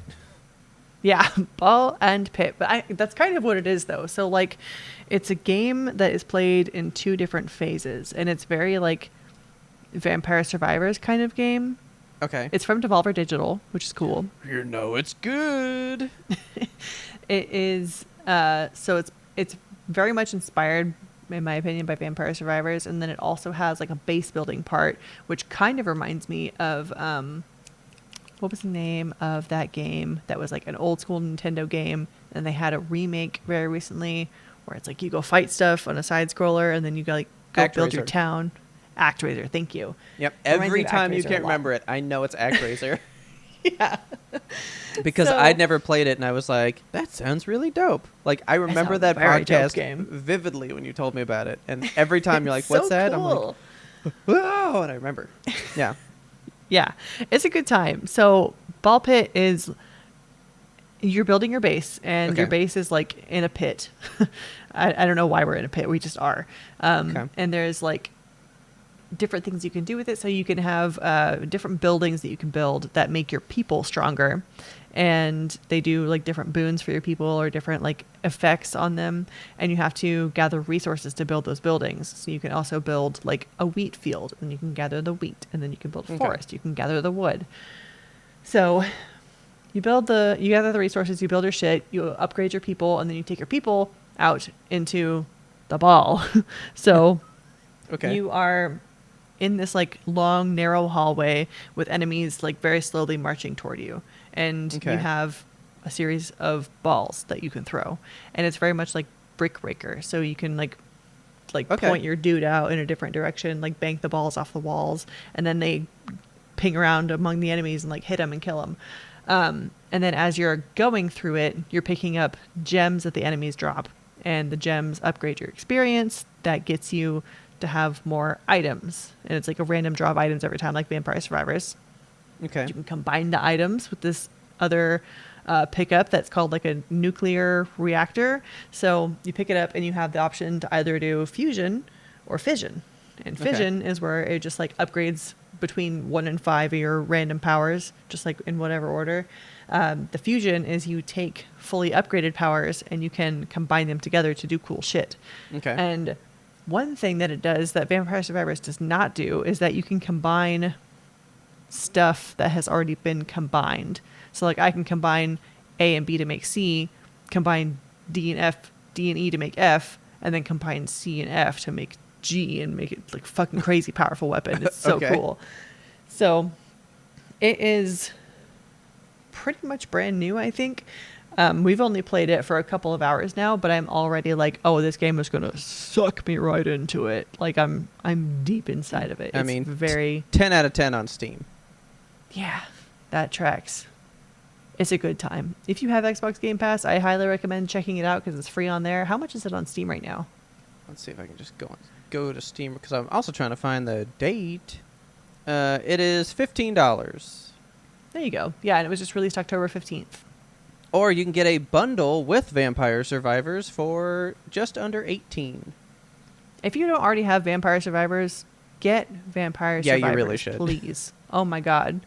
Yeah, Ball and Pit. But that's kind of what it is, though. So, like, it's a game that is played in 2 different phases, and it's very, like, Vampire Survivors kind of game. Okay. It's from Devolver Digital, which is cool. You know it's good. It is, so it's very much inspired, in my opinion, by Vampire Survivors, and then it also has, like, a base building part, which kind of reminds me of, what was the name of that game that was like an old school Nintendo game, and they had a remake very recently where it's like you go fight stuff on a side scroller and then you go like go build your ActRaiser. town. ActRaiser, thank you. Yep. Reminds me Every of time you ActRaiser a can't lot. remember it, I know it's ActRaiser. Yeah. Because So- I'd never played it, and I was like, that sounds really dope. Like, I remember sounds that very dope podcast game. vividly when you told me about it. And every time you're like, It's what's so that? cool. I'm like, whoa, and I remember. Yeah. Yeah, it's a good time. So Ball Pit is you're building your base, and your Okay. base is like in a pit. I don't know why we're in a pit. We just are. Okay. And there's like different things you can do with it. So you can have different buildings that you can build that make your people stronger. And they do like different boons for your people or different like effects on them. And you have to gather resources to build those buildings. So you can also build like a wheat field, and you can gather the wheat, and then you can build a Okay. forest. You can gather the wood. So you gather the resources, you build your shit, you upgrade your people, and then you take your people out into the ball. So Okay. you are in this like long, narrow hallway with enemies like very slowly marching toward you. And Okay. you have a series of balls that you can throw. And it's very much like Brick Breaker. So you can like Okay. point your dude out in a different direction, like bank the balls off the walls, and then they ping around among the enemies and like hit them and kill them. And then as you're going through it, you're picking up gems that the enemies drop, and the gems upgrade your experience. That gets you to have more items, and it's like a random draw of items every time, like Vampire Survivors. Okay. You can combine the items with this other pickup that's called like a nuclear reactor. So you pick it up and you have the option to either do fusion or fission. And Okay. fission is where it just like upgrades between 1 and 5 of your random powers, just like in whatever order. The fusion is you take fully upgraded powers and you can combine them together to do cool shit. Okay. And one thing that it does that Vampire Survivors does not do is that you can combine stuff that has already been combined. So like I can combine A and B to make C, combine D and E to make F, and then combine C and F to make G and make it like fucking crazy powerful weapon. It's so Okay. cool. So it is pretty much brand new, I think. We've only played it for a couple of hours now, but I'm already like, oh, this game is gonna suck me right into it. Like I'm deep inside of it. I It's mean, very 10 out of 10 on Steam. yeah, that tracks. It's a good time. If you have Xbox Game Pass, I highly recommend checking it out because it's free on there. How much is it on Steam right now? Let's see if I can just go to Steam, because I'm also trying to find the date. It is $15. There you go. Yeah, and it was just released October 15th. Or you can get a bundle with Vampire Survivors for just under $18. If you don't already have Vampire Survivors, get Vampire Yeah, you Survivors, really should. please. Oh my god.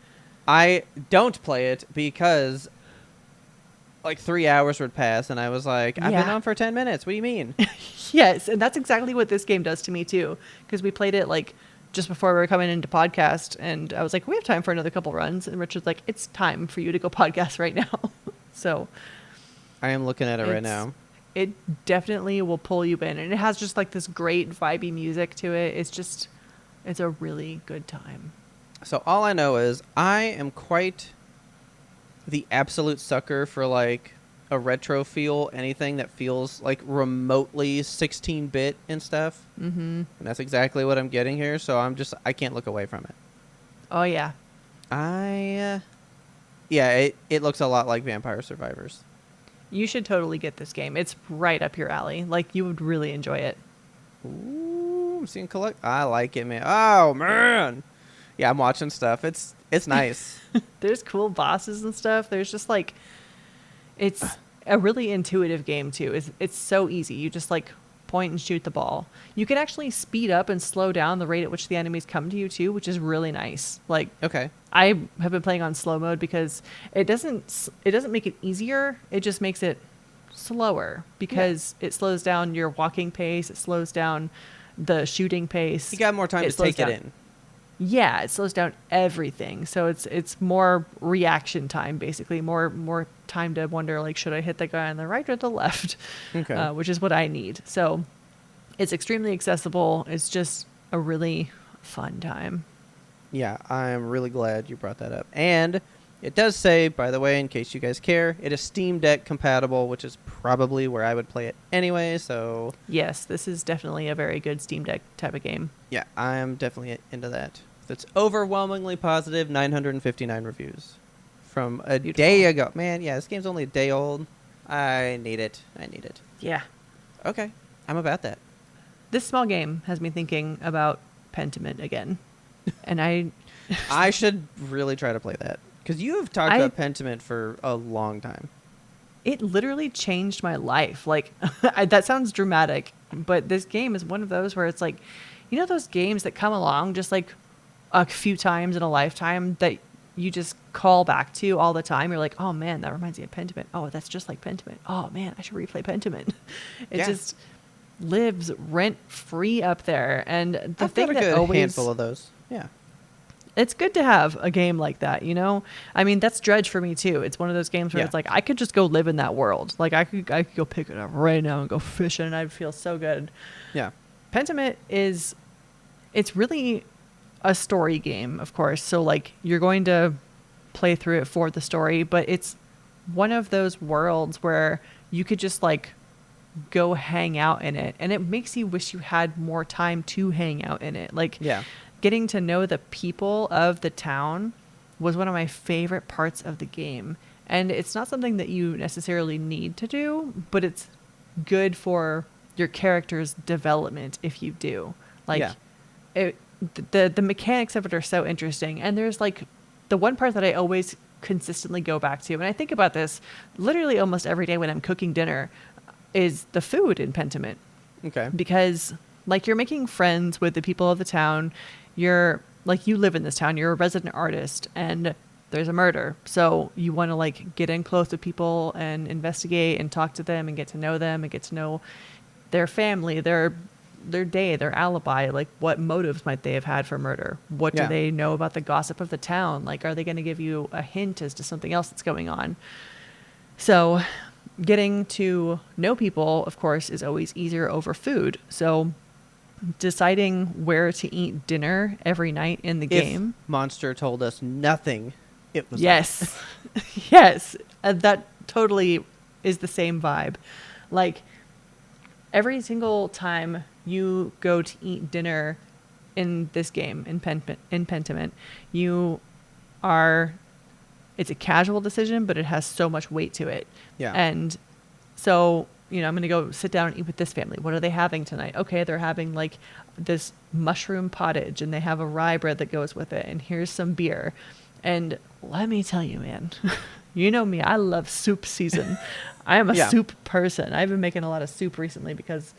I don't play it because like 3 hours would pass, and I was like, I've been Yeah. on for 10 minutes. What do you mean? Yes, and that's exactly what this game does to me too, because we played it like just before we were coming into podcast, and I was like, we have time for another couple runs, and Richard's like, it's time for you to go podcast right now. So I am looking at it right It's- now. it definitely will pull you in, and it has just like this great vibey music to it. It's a really good time. So all I know is I am quite the absolute sucker for like a retro feel, anything that feels like remotely 16-bit and stuff. Mm-hmm. And that's exactly what I'm getting here, so I can't look away from it. Oh yeah. Yeah, it looks a lot like Vampire Survivors. You should totally get this game. It's right up your alley. Like, you would really enjoy it. Ooh, I'm seeing collect. I like it, man. Oh man, Yeah, I'm watching stuff. It's nice. There's cool bosses and stuff. There's just like, it's a really intuitive game too. It's so easy. You just like point and shoot the ball. You can actually speed up and slow down the rate at which the enemies come to you too, which is really nice. Like, Okay. I have been playing on slow mode because it doesn't make it easier. It just makes it slower because it slows down your walking pace. It slows down the shooting pace. You got more time to slows take it down- in. Yeah, it slows down everything. So it's more reaction time, basically. More time to wonder, like, should I hit the guy on the right or the left? Okay. Which is what I need. So it's extremely accessible. It's just a really fun time. Yeah, I'm really glad you brought that up. And it does say, by the way, in case you guys care, it is Steam Deck compatible, which is probably where I would play it anyway. So Yes, this is definitely a very good Steam Deck type of game. yeah, I'm definitely into that. It's overwhelmingly positive, 959 reviews from a Beautiful. day ago. Man, yeah, this game's only a day old. I need it. Yeah. Okay, I'm about that. This small game has me thinking about Pentiment again. And I should really try to play that. Because you have talked about Pentiment for a long time. it literally changed my life. Like, that sounds dramatic, but this game is one of those where it's like, you know, those games that come along just like a few times in a lifetime that you just call back to all the time. You're like, oh man, that reminds me of Pentiment. Oh, that's just like Pentiment. Oh man, I should replay Pentiment. It Yeah. just lives rent free up there. And the I've thing got a that good always handful of those. Yeah. it's good to have a game like that, you know? I mean, that's Dredge for me too. It's one of those games where Yeah. it's like I could just go live in that world. Like I could go pick it up right now and go fishing and I'd feel so good. Yeah. Pentiment it's really a story game, of course. So like you're going to play through it for the story, but it's one of those worlds where you could just like go hang out in it, and it makes you wish you had more time to hang out in it. Like Yeah. getting to know the people of the town was one of my favorite parts of the game. And it's not something that you necessarily need to do, but it's good for your character's development if you do. Like Yeah. the mechanics of it are so interesting. And there's like the one part that I always consistently go back to, and I think about this literally almost every day when I'm cooking dinner, is the food in Pentiment. Okay. Because like you're making friends with the people of the town. You're like, you live in this town, you're a resident artist, and there's a murder. So you want to like get in close with people and investigate and talk to them and get to know them and get to know their family, their day, their alibi. Like what motives might they have had for murder? What Yeah. do they know about the gossip of the town? Like, are they going to give you a hint as to something else that's going on? So getting to know people, of course, is always easier over food. So deciding where to eat dinner every night in the game. Monster told us nothing. It was Yes. Yes. That totally is the same vibe. Like every single time you go to eat dinner in this game, in Pentiment, it's a casual decision, but it has so much weight to it. Yeah. And so, you know, I'm going to go sit down and eat with this family. What are they having tonight? Okay, they're having like this mushroom pottage and they have a rye bread that goes with it. And here's some beer. And let me tell you, man, you know me, I love soup season. I am a Yeah. soup person. I've been making a lot of soup recently because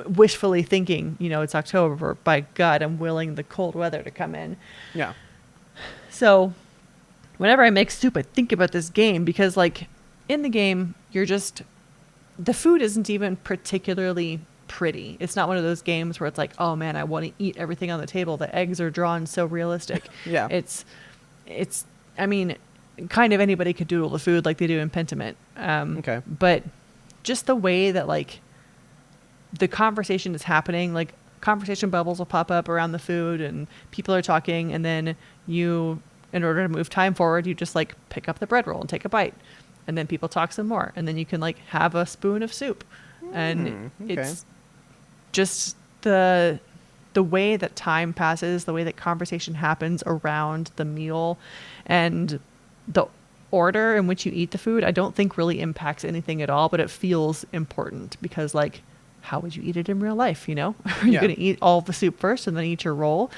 wishfully thinking, you know, it's October, by God, I'm willing the cold weather to come in. Yeah. So whenever I make soup, I think about this game because, like, in the game, the food isn't even particularly pretty. It's not one of those games where it's like, oh man, I want to eat everything on the table. The eggs are drawn so realistic. Yeah. It's, I mean, kind of anybody could doodle the food like they do in Pentiment. Okay. But just the way that, like, the conversation is happening, like conversation bubbles will pop up around the food and people are talking, and then you, in order to move time forward, you just like pick up the bread roll and take a bite, and then people talk some more, and then you can like have a spoon of soup. And okay. it's just the way that time passes, the way that conversation happens around the meal, and the order in which you eat the food, I don't think really impacts anything at all, but it feels important because, like, how would you eat it in real life, you know? Are you Yeah. going to eat all the soup first and then eat your roll?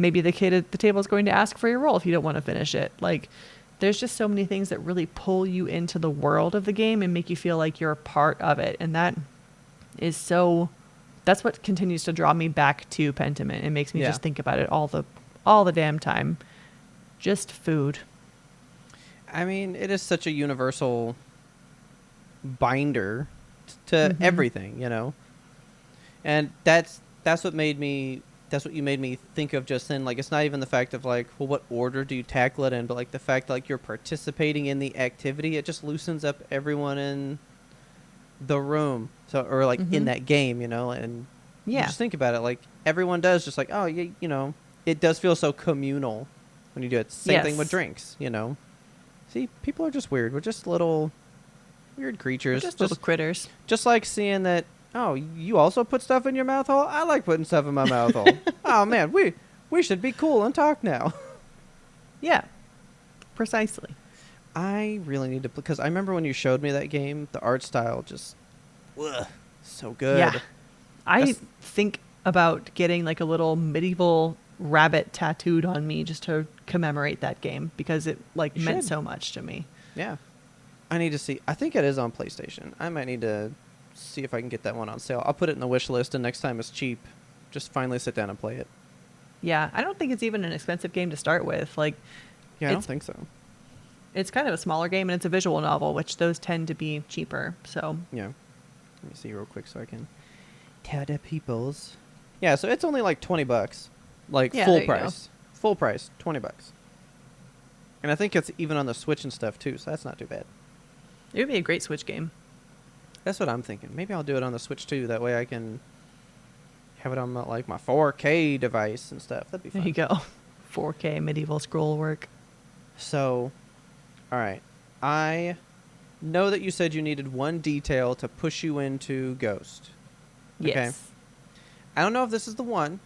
maybe the kid at the table is going to ask for your roll if you don't want to finish it. Like, there's just so many things that really pull you into the world of the game and make you feel like you're a part of it. And that's what continues to draw me back to Pentiment. It makes me just think about it all the damn time. Just food. I mean, it is such a universal binder to everything, you know. And that's what you made me think of just then. Like, it's not even the fact of like, well, what order do you tackle it in, but like the fact like you're participating in the activity, it just loosens up everyone in the room, so or like in that game, you know. And you just think about it, like everyone does just like, oh, you know, it does feel so communal when you do it. Same thing with drinks, you know. See, people are just weird. We're just little weird creatures. We're just little critters. Just like seeing that, oh, you also put stuff in your mouth hole? I like putting stuff in my mouth hole. Oh, man, we should be cool and talk now. Yeah, precisely. I really need to, because I remember when you showed me that game, the art style just, so good. Yeah. I think about getting like a little medieval rabbit tattooed on me just to commemorate that game because it like meant so much to me. Yeah. I need to see. I think it is on PlayStation. I might need to see if I can get that one on sale. I'll put it in the wish list, and next time it's cheap, just finally sit down and play it. Yeah, I don't think it's even an expensive game to start with. Like, yeah, I don't think so. It's kind of a smaller game, and it's a visual novel, which those tend to be cheaper. So yeah, let me see real quick so I can tell the peoples. Yeah, so it's only like $20, like full price. Full price, $20. And I think it's even on the Switch and stuff too, so that's not too bad. It would be a great Switch game. That's what I'm thinking. Maybe I'll do it on the Switch too. That way I can have it on my 4K device and stuff. That'd be fun. There you go. 4K medieval scroll work. So, all right. I know that you said you needed one detail to push you into Ghost. Yes. Okay. I don't know if this is the one,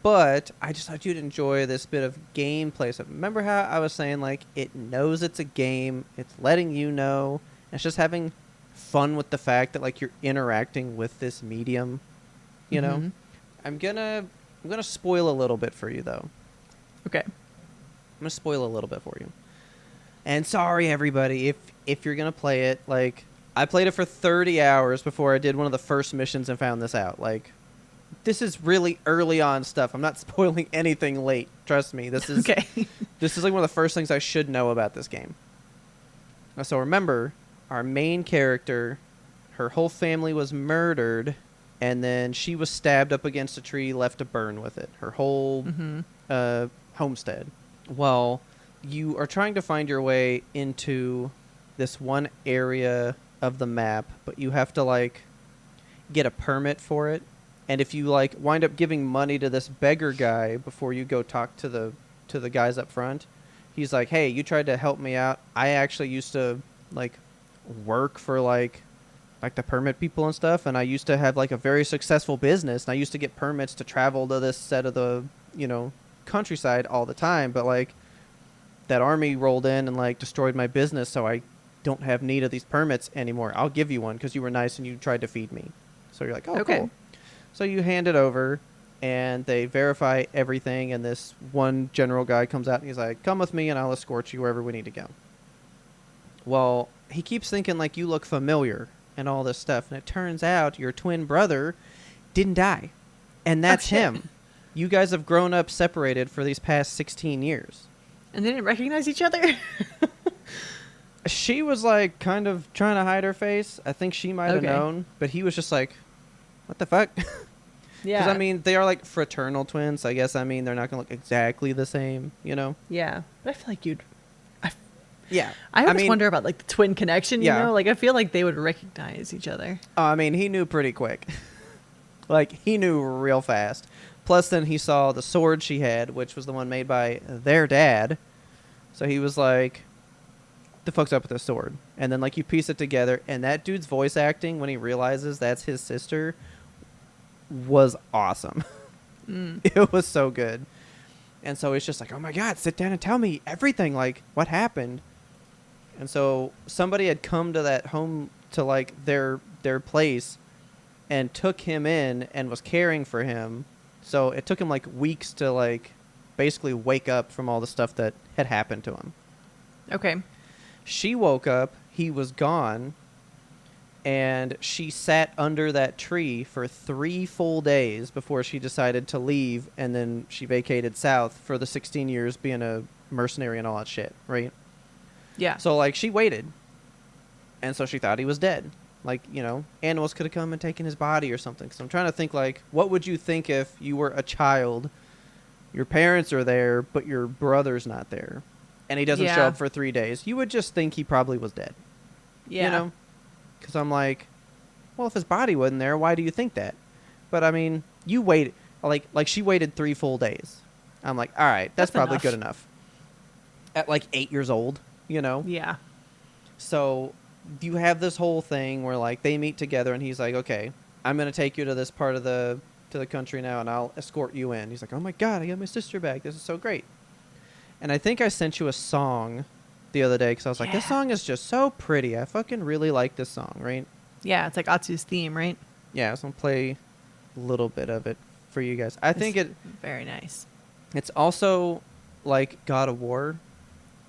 but I just thought you'd enjoy this bit of gameplay. So remember how I was saying, like, it knows it's a game. It's letting you know. It's just having fun with the fact that, like, you're interacting with this medium, you know? I'm gonna spoil a little bit for you, though. Okay. I'm gonna spoil a little bit for you. And sorry, everybody, if you're gonna play it, like, I played it for 30 hours before I did one of the first missions and found this out. Like, this is really early on stuff. I'm not spoiling anything late. Trust me. This is okay. This is like one of the first things I should know about this game. So remember, our main character, her whole family was murdered, and then she was stabbed up against a tree, left to burn with it. Her whole homestead. Well, you are trying to find your way into this one area of the map, but you have to, like, get a permit for it. And if you, like, wind up giving money to this beggar guy before you go talk to the guys up front, he's like, hey, you tried to help me out. I actually used to, like, work for, like the permit people and stuff, and I used to have, like, a very successful business, and I used to get permits to travel to this set of the, you know, countryside all the time, but, like, that army rolled in and, like, destroyed my business, so I don't have need of these permits anymore. I'll give you one because you were nice and you tried to feed me. So you're like, oh, okay. Cool. So you hand it over, and they verify everything, and this one general guy comes out, and he's like, come with me, and I'll escort you wherever we need to go. Well, he keeps thinking, like, you look familiar and all this stuff, and it turns out your twin brother didn't die, and that's him. You guys have grown up separated for these past 16 years. And they didn't recognize each other? She was, like, kind of trying to hide her face. I think she might have known, but he was just like, what the fuck? Yeah. Because, I mean, they are, like, fraternal twins. So I guess, I mean, they're not going to look exactly the same, you know? Yeah. But I feel like you'd... Yeah. I always wonder about, like, the twin connection, you know? Like, I feel like they would recognize each other. Oh, I mean, he knew pretty quick. Like, he knew real fast. Plus, then he saw the sword she had, which was the one made by their dad. So he was like, the fuck's up with this sword? And then, like, you piece it together, and that dude's voice acting when he realizes that's his sister was awesome. It was so good. And so it's just like, oh my God, sit down and tell me everything, like, what happened. And so somebody had come to that home, to, like, their place, and took him in and was caring for him. So it took him, like, weeks to, like, basically wake up from all the stuff that had happened to him. Okay. She woke up, he was gone, and she sat under that tree for 3 full days before she decided to leave, and then she vacated south for the 16 years being a mercenary and all that shit, right? Yeah. So, like, she waited, and so she thought he was dead. Like, you know, animals could have come and taken his body or something. So I'm trying to think, like, what would you think if you were a child, your parents are there, but your brother's not there, and he doesn't show Yeah. up for 3 days? You would just think he probably was dead. Yeah. You know? Because I'm like, well, if his body wasn't there, why do you think that? But, I mean, you waited. Like she waited 3 full days. I'm like, all right, that's probably enough. good enough. At, like, 8 years old, you know? Yeah. So you have this whole thing where, like, they meet together, and he's like, okay, I'm going to take you to this part of the country now, and I'll escort you in. He's like, oh, my God, I got my sister back. This is so great. And I think I sent you a song the other day because I was like, this Yeah. song is just so pretty. I fucking really like this song, right? Yeah. It's like Atsu's theme, right? Yeah, so I'm going to play a little bit of it for you guys. I think Very nice. it's also like God of War,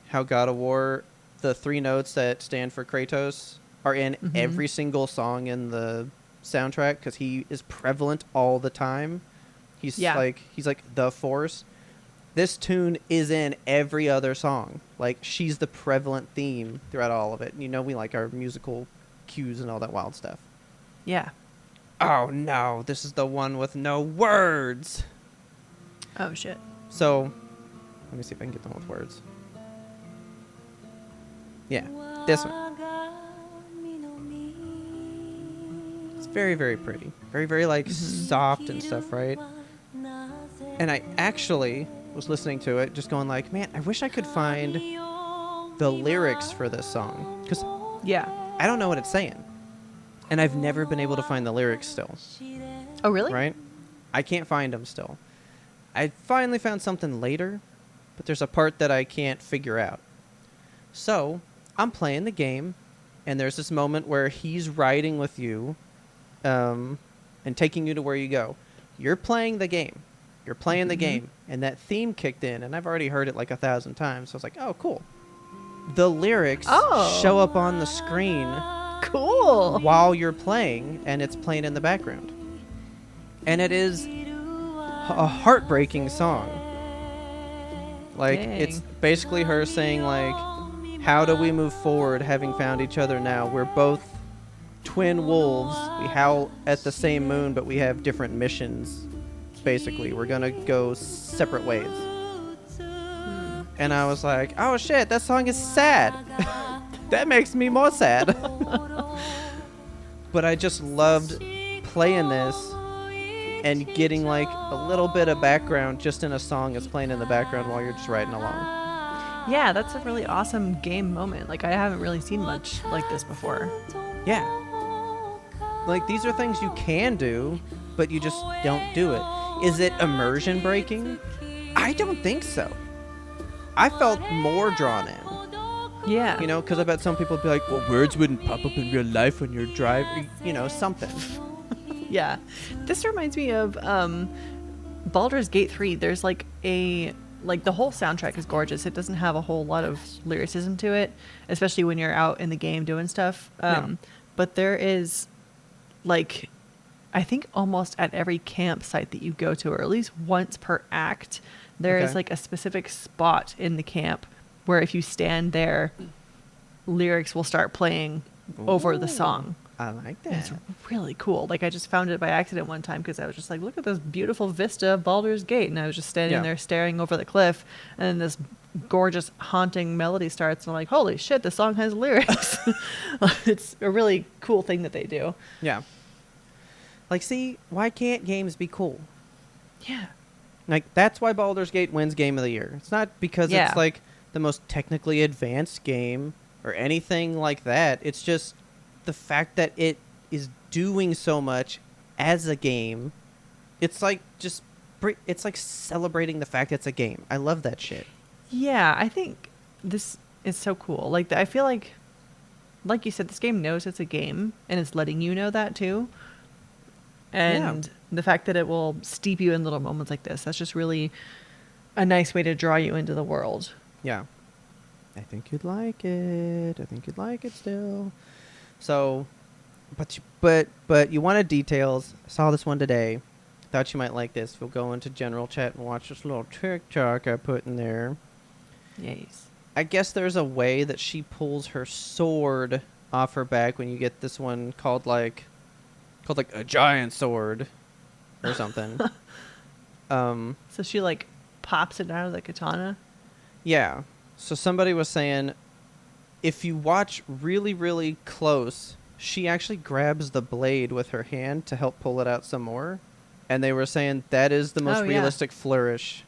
how God of War, the 3 notes that stand for Kratos are in Mhm. every single song in the soundtrack because he is prevalent all the time. He's like the Force. This tune is in every other song. Like, she's the prevalent theme throughout all of it. And you know, we like our musical cues and all that wild stuff. Yeah. Oh no, this is the one with no words. Oh shit. So, let me see if I can get the one with words. Yeah, this one. It's very, very pretty. Very, very, like, soft and stuff, right? And I actually was listening to it, just going like, man, I wish I could find the lyrics for this song. Because Yeah. I don't know what it's saying. And I've never been able to find the lyrics still. Oh really? Right? I can't find them still. I finally found something later, but there's a part that I can't figure out. So, I'm playing the game, and there's this moment where he's riding with you and taking you to where you go. You're playing the game. You're playing the game, and that theme kicked in, and I've already heard it like 1,000 times, so I was like, oh, cool. The lyrics show up on the screen Cool. while you're playing, and it's playing in the background. And it is a heartbreaking song. Like, Dang. it's basically her saying, like, how do we move forward having found each other now? We're both twin wolves. We howl at the same moon, but we have different missions, basically. We're gonna go separate ways. And I was like, oh shit, that song is sad. That makes me more sad. But I just loved playing this and getting like a little bit of background just in a song that's playing in the background while you're just riding along. Yeah, that's a really awesome game moment. Like, I haven't really seen much like this before. Yeah. Like, these are things you can do, but you just don't do it. Is it immersion breaking? I don't think so. I felt more drawn in. Yeah. You know, because I bet some people would be like, well, words wouldn't pop up in real life when you're driving. You know, something. Yeah. This reminds me of Baldur's Gate 3. There's like the whole soundtrack is gorgeous. It doesn't have a whole lot of lyricism to it, especially when you're out in the game doing stuff. But there is, like, I think almost at every campsite that you go to, or at least once per act, there is Okay. like a specific spot in the camp where if you stand there, lyrics will start playing over the song. I like And it's that. really cool. Like, I just found it by accident one time because I was just like, look at this beautiful vista of Baldur's Gate. And I was just standing Yeah. there staring over the cliff. And then this gorgeous, haunting melody starts. And I'm like, holy shit, the song has lyrics. It's a really cool thing that they do. Yeah. Like, see, why can't games be cool? Yeah. Like, that's why Baldur's Gate wins Game of the Year. It's not because Yeah. it's, like, the most technically advanced game or anything like that. It's just the fact that it is doing so much as a game. It's like it's like celebrating the fact it's a game. I love that shit. Yeah, I think this is so cool. Like, I feel like you said, this game knows it's a game. And it's letting you know that, too. And the fact that it will steep you in little moments like this, that's just really a nice way to draw you into the world. Yeah. I think you'd like it. I think you'd like it still. So, but you wanted details. I saw this one today. Thought you might like this. We'll go into general chat and watch this little TikTok I put in there. Yes. I guess there's a way that she pulls her sword off her back when you get this one called like a giant sword or something. So she like pops it out of the katana. Yeah. So somebody was saying if you watch really, really close, she actually grabs the blade with her hand to help pull it out some more. And they were saying that is the most realistic flourish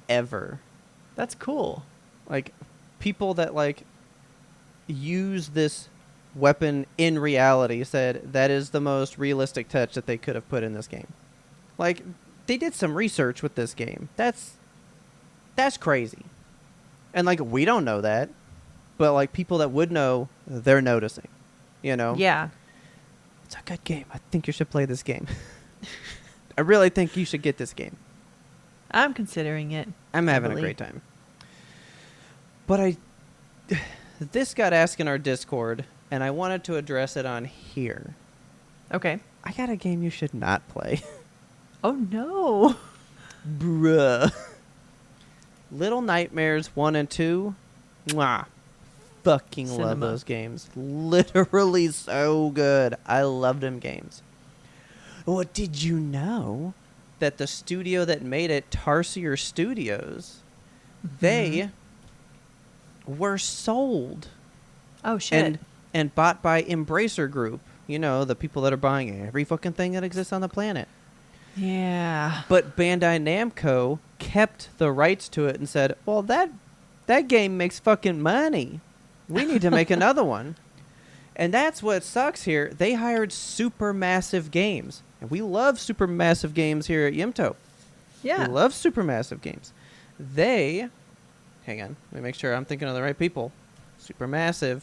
ever. That's cool. Like, people that, like, use this weapon in reality said that is the most realistic touch that they could have put in this game. Like, they did some research with this game. That's crazy. And, like, we don't know that. But, like, people that would know, they're noticing. You know? Yeah. It's a good game. I think you should play this game. I really think you should get this game. I'm considering it. I'm having a great time. But this got asked in our Discord, and I wanted to address it on here. Okay. I got a game you should not play. Oh, no. Bruh. Little Nightmares 1 and 2. Mwah. Fucking love Cinema. those games. Literally so good. I love them games. Well, did you know that the studio that made it, Tarsier Studios, they were sold Oh, shit. and bought by Embracer Group. You know, the people that are buying every fucking thing that exists on the planet. Yeah. But Bandai Namco kept the rights to it and said, well, that game makes fucking money. We need to make another one. And that's what sucks here. They hired Supermassive Games. And we love Supermassive Games here at YMBToAP. Yeah. We love Supermassive Games. Hang on, let me make sure I'm thinking of the right people. Supermassive,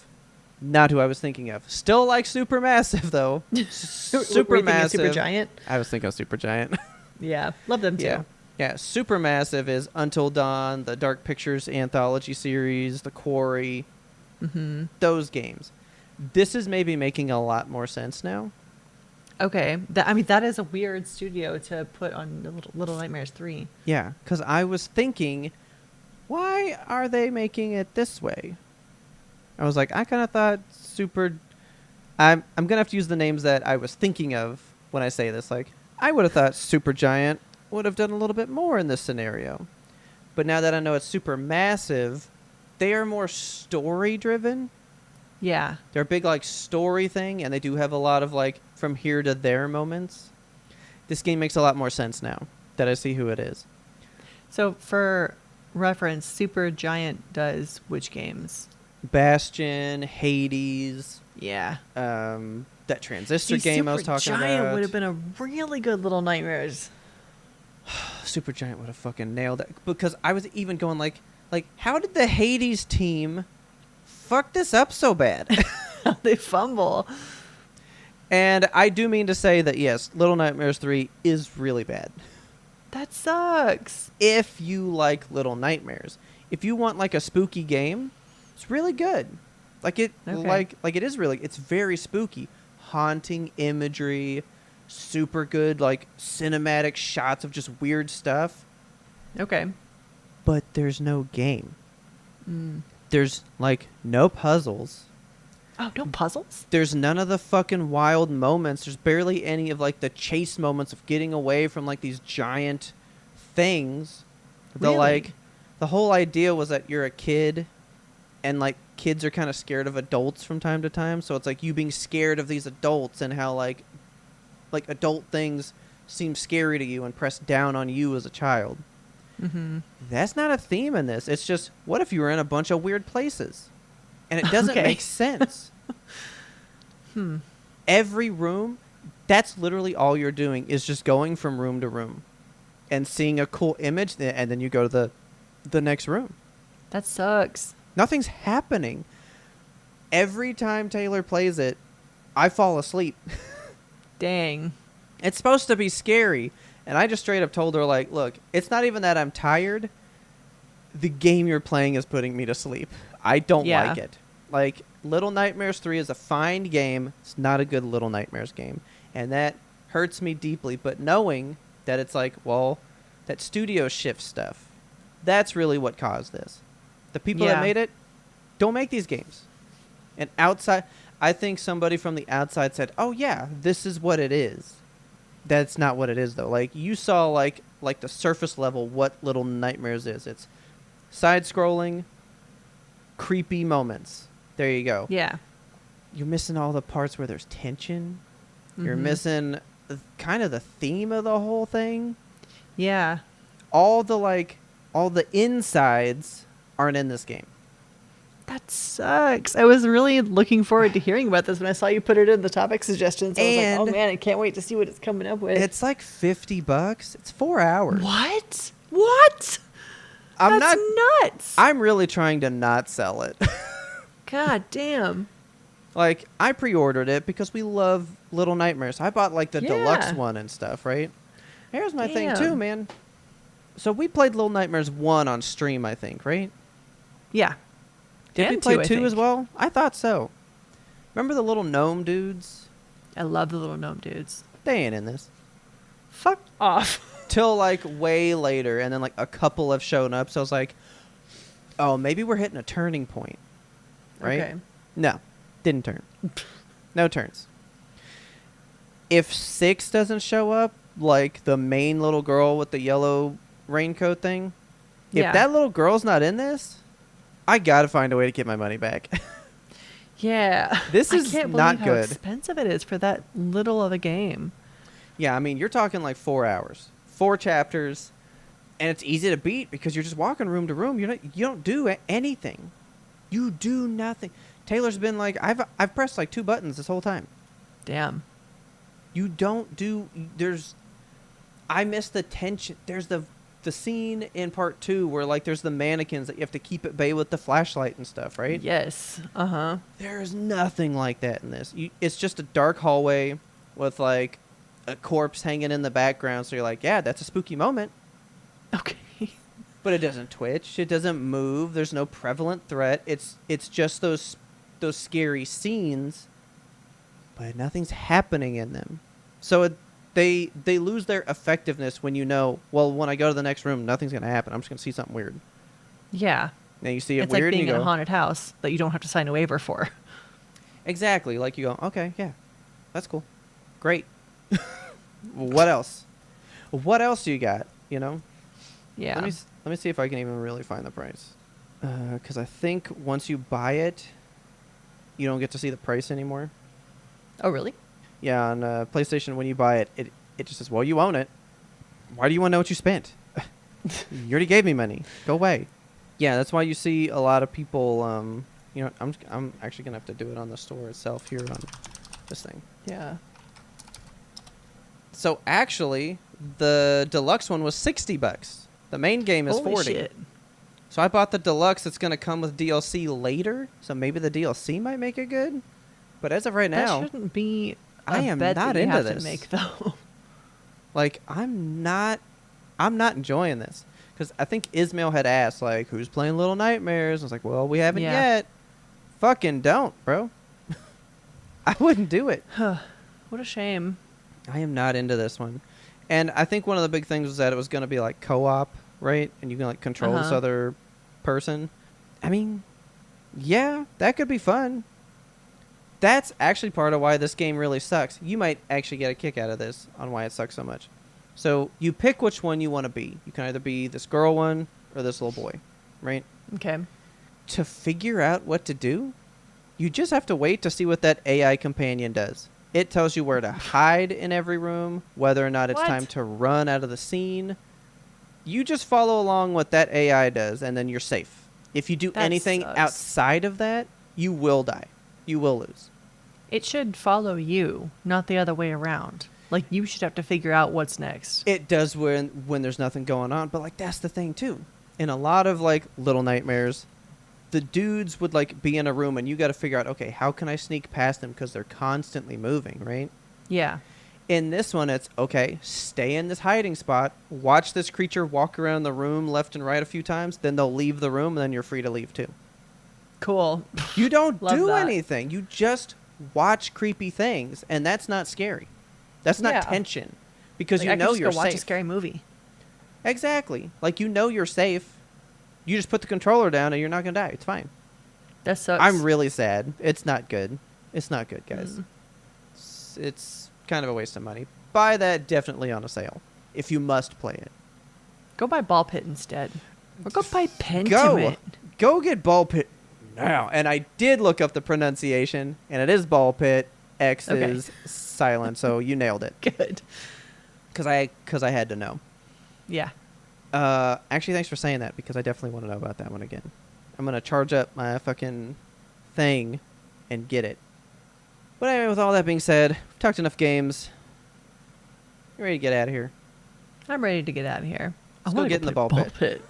not who I was thinking of. Still like Supermassive, though. Were you thinking Supermassive. Supergiant? I was thinking of Supergiant. Yeah. Love them, too. Yeah. Yeah, Supermassive is Until Dawn, the Dark Pictures anthology series, The Quarry, those games. This is maybe making a lot more sense now. Okay. That is a weird studio to put on Little Nightmares 3. Yeah, because I was thinking, why are they making it this way? I was like, I kind of thought I'm going to have to use the names that I was thinking of when I say this. Like, I would have thought Supergiant would have done a little bit more in this scenario. But now that I know it's Supermassive, they are more story-driven. Yeah. They're a big, like, story thing, and they do have a lot of, like, from here to there moments. This game makes a lot more sense now that I see who it is. So, for reference, Supergiant does which games? Bastion, Hades, Yeah. that Transistor game I was talking about. Supergiant would have been a really good Little Nightmares. Supergiant would have fucking nailed it. Because I was even going like, how did the Hades team fuck this up so bad? They fumble. And I do mean to say that, yes, Little Nightmares 3 is really bad. That sucks. If you like Little Nightmares. If you want, like, a spooky game, it's really good. Like, it is really, it's very spooky. Haunting imagery, super good, like, cinematic shots of just weird stuff. Okay. But there's no game. There's, like, no puzzles. Oh, no puzzles? There's none of the fucking wild moments. There's barely any of, like, the chase moments of getting away from, like, these giant things. Really? The whole idea was that you're a kid, and, like, kids are kind of scared of adults from time to time. So it's, like, you being scared of these adults and how, like adult things seem scary to you and press down on you as a child. That's not a theme in this. It's just, what if you were in a bunch of weird places? And it doesn't make sense. Every room, that's literally all you're doing is just going from room to room and seeing a cool image, and then you go to the next room. That sucks. Nothing's happening. Every time Taylor plays it, I fall asleep. Dang. It's supposed to be scary. And I just straight up told her, like, look, it's not even that I'm tired. the game you're playing is putting me to sleep. I don't Yeah. like it. Like, Little Nightmares 3 is a fine game. It's not a good Little Nightmares game. And that hurts me deeply. But knowing that it's like, well, that studio shift stuff, that's really what caused this. The people that Yeah. made it don't make these games. And outside, I think somebody from the outside said, oh, yeah, this is what it is. That's not what it is, though. Like, you saw, like the surface level what Little Nightmares is. It's side-scrolling, creepy moments. There you go. Yeah. You're missing all the parts where there's tension. You're Mhm. missing kind of the theme of the whole thing. Yeah. All the insides aren't in this game. That sucks. I was really looking forward to hearing about this when I saw you put it in the topic suggestions. I was like, And oh man, I can't wait to see what it's coming up with. It's like $50. It's 4 hours. What? What? I'm That's not. nuts. I'm really trying to not sell it. God damn. Like, I pre-ordered it because we love Little Nightmares. I bought like the deluxe Yeah. one and stuff, right? Here's my thing Damn. too, man. So we played Little Nightmares 1 on stream, I think, right? Yeah. Did we And play two, I 2 as think. well? I thought so. Remember the little gnome dudes? I love the little gnome dudes. They ain't in this. Fuck off. Till like way later, and then like a couple have shown up, so I was like, oh, maybe we're hitting a turning point. Right? Okay. No. Didn't turn. No turns. If 6 doesn't show up, like the main little girl with the yellow raincoat thing, Yeah. if that little girl's not in this, I gotta find a way to get my money back. Yeah. This I is can't not believe how good. expensive it is for that little of a game. Yeah, I mean, you're talking like 4 hours, 4 chapters, and it's easy to beat because you're just walking room to room. You don't do anything. You do nothing. Taylor's been like, I've pressed like 2 buttons this whole time. Damn. You don't do. I miss the tension. There's the scene in part 2 where like there's the mannequins that you have to keep at bay with the flashlight and stuff, right? Yes. Uh-huh. There's nothing like that in this. It's just a dark hallway with like a corpse hanging in the background. So you're like, yeah, that's a spooky moment. Okay. But it doesn't twitch. It doesn't move. There's no prevalent threat. It's just those scary scenes, but nothing's happening in them. So they lose their effectiveness when you know, well, when I go to the next room, nothing's going to happen. I'm just going to see something weird. Yeah. And you see it It's like weird being and you in go, a haunted house that you don't have to sign a waiver for. exactly. Like you go, okay, yeah, that's cool. Great. What else? What else do you got? You know? Yeah. Let me see if I can even really find the price. Because I think once you buy it, you don't get to see the price anymore. Oh, really? Yeah, on PlayStation, when you buy it, it just says, well, you own it. Why do you want to know what you spent? You already gave me money. Go away. Yeah, that's why you see a lot of people, you know, I'm actually going to have to do it on the store itself here on this thing. Yeah. So actually, the deluxe one was $60. The main game is Holy 40. shit. So I bought the deluxe. It's going to come with DLC later. So maybe the DLC might make it good. But as of right now, That shouldn't be a I am bet not that you into have this. to make, though. like, I'm not enjoying this. Because I think Ismail had asked, like, who's playing Little Nightmares? I was like, well, we haven't Yeah. yet. Fucking don't, bro. I wouldn't do it. What a shame. I am not into this one. And I think one of the big things was that it was going to be like co-op, right? And you can like control this Uh-huh. other person. I mean, yeah, that could be fun. That's actually part of why this game really sucks. You might actually get a kick out of this on why it sucks so much. So you pick which one you want to be. You can either be this girl one or this little boy, right? Okay. To figure out what to do, you just have to wait to see what that AI companion does. It tells you where to hide in every room, whether or not it's What? time to run out of the scene. You just follow along what that AI does, and then you're safe. If you do That anything sucks. outside of that, you will die. You will lose. It should follow you, not the other way around. Like, you should have to figure out what's next. It does when there's nothing going on, but like that's the thing too. In a lot of like Little Nightmares, the dudes would like be in a room and you got to figure out, okay, how can I sneak past them because they're constantly moving, right? Yeah. In this one, it's, okay, stay in this hiding spot, watch this creature walk around the room left and right a few times, then they'll leave the room, and then you're free to leave too. Cool. You don't Love do that. anything. You just watch creepy things, and that's not scary. That's not Yeah. tension. Because Like, you I could know just you're go watch a safe. scary movie. Exactly. Like, you know you're safe. You just put the controller down, and you're not going to die. It's fine. That sucks. I'm really sad. It's not good. It's not good, guys. Mm. It's kind of a waste of money. Buy that definitely on a sale if you must play it. Go buy Ball Pit instead. Or go buy Pentiment. Go get Ball Pit now. And I did look up the pronunciation, and it is Ball Pit. X Okay. is silent, so you nailed it. Good. Because I had to know. Yeah. Actually, thanks for saying that, because I definitely want to know about that one again. I'm going to charge up my fucking thing and get it. But anyway, with all that being said, we've talked enough games. You ready to get out of here? I'm ready to get out of here. Let's I go wanna get in the play ball pit.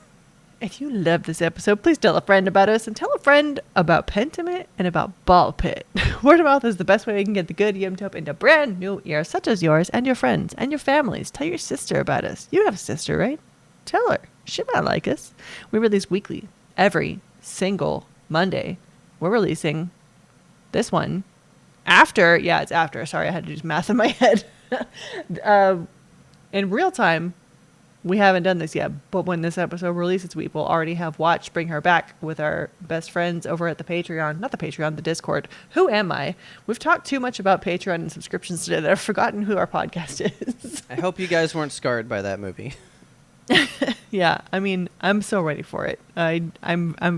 If you love this episode, please tell a friend about us and tell a friend about Pentiment and about Ball Pit. Word of mouth is the best way we can get the good YMToAP into brand new ears such as yours and your friends and your families. Tell your sister about us. You have a sister, right? Tell her. She might like us. We release weekly, every single Monday. We're releasing this one after. Yeah, it's after. Sorry, I had to do math in my head. In real time, we haven't done this yet, but when this episode releases, we will already have watched Bring Her Back with our best friends over at the Patreon. Not the Patreon, the Discord. Who am I? We've talked too much about Patreon and subscriptions today that I've forgotten who our podcast is. I hope you guys weren't scarred by that movie. Yeah, I mean, I'm so ready for it. I'm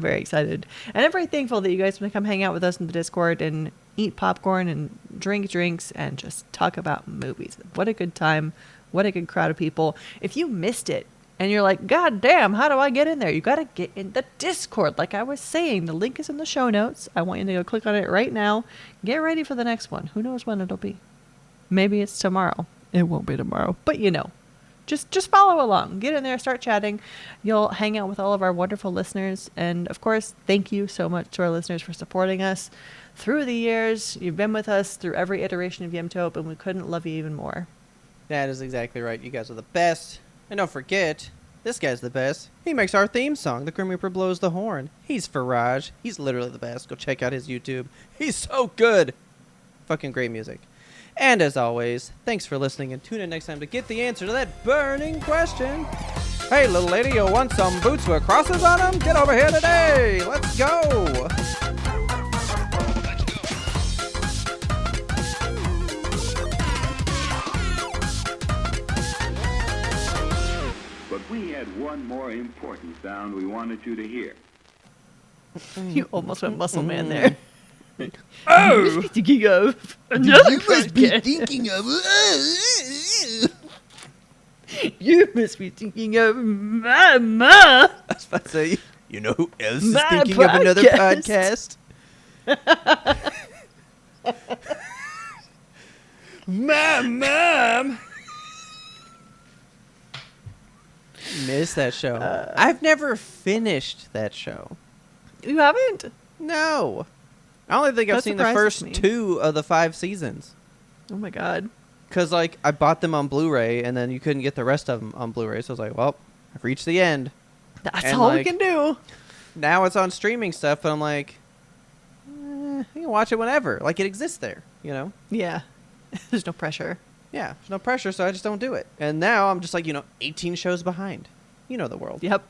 very excited. And I'm very thankful that you guys want to come hang out with us in the Discord and eat popcorn and drink drinks and just talk about movies. What a good time. What a good crowd of people. If you missed it and you're like, God damn, how do I get in there? You got to get in the Discord. Like I was saying, the link is in the show notes. I want you to go click on it right now. Get ready for the next one. Who knows when it'll be? Maybe it's tomorrow. It won't be tomorrow, but you know. Just follow along. Get in there, start chatting. You'll hang out with all of our wonderful listeners. And, of course, thank you so much to our listeners for supporting us through the years. You've been with us through every iteration of YMToAP, and we couldn't love you even more. That is exactly right. You guys are the best. And don't forget, this guy's the best. He makes our theme song. The Grim Reaper blows the horn. He's Faraj. He's literally the best. Go check out his YouTube. He's so good. Fucking great music. And as always, thanks for listening, and tune in next time to get the answer to that burning question. Hey, little lady, you want some boots with crosses on them? Get over here today. Let's go. But we had one more important sound we wanted you to hear. You almost went muscle man there. Oh! You must be thinking of another You must be podcast. thinking of... You must be thinking of Mama. I was about to say, you know who else is My thinking of another podcast? My mom! Missed that show. I've never finished that show. You haven't? No. I only think I've That seen the surprises first me. 2 of the 5 seasons. Oh my god. Because, like, I bought them on Blu-ray, and then you couldn't get the rest of them on Blu-ray. So I was like, well, I've reached the end. That's And, all we like, can do. Now it's on streaming stuff, but I'm like, you can watch it whenever. Like, it exists there, you know? Yeah. There's no pressure. Yeah, there's no pressure, so I just don't do it. And now I'm just like, 18 shows behind. You know the world. Yep.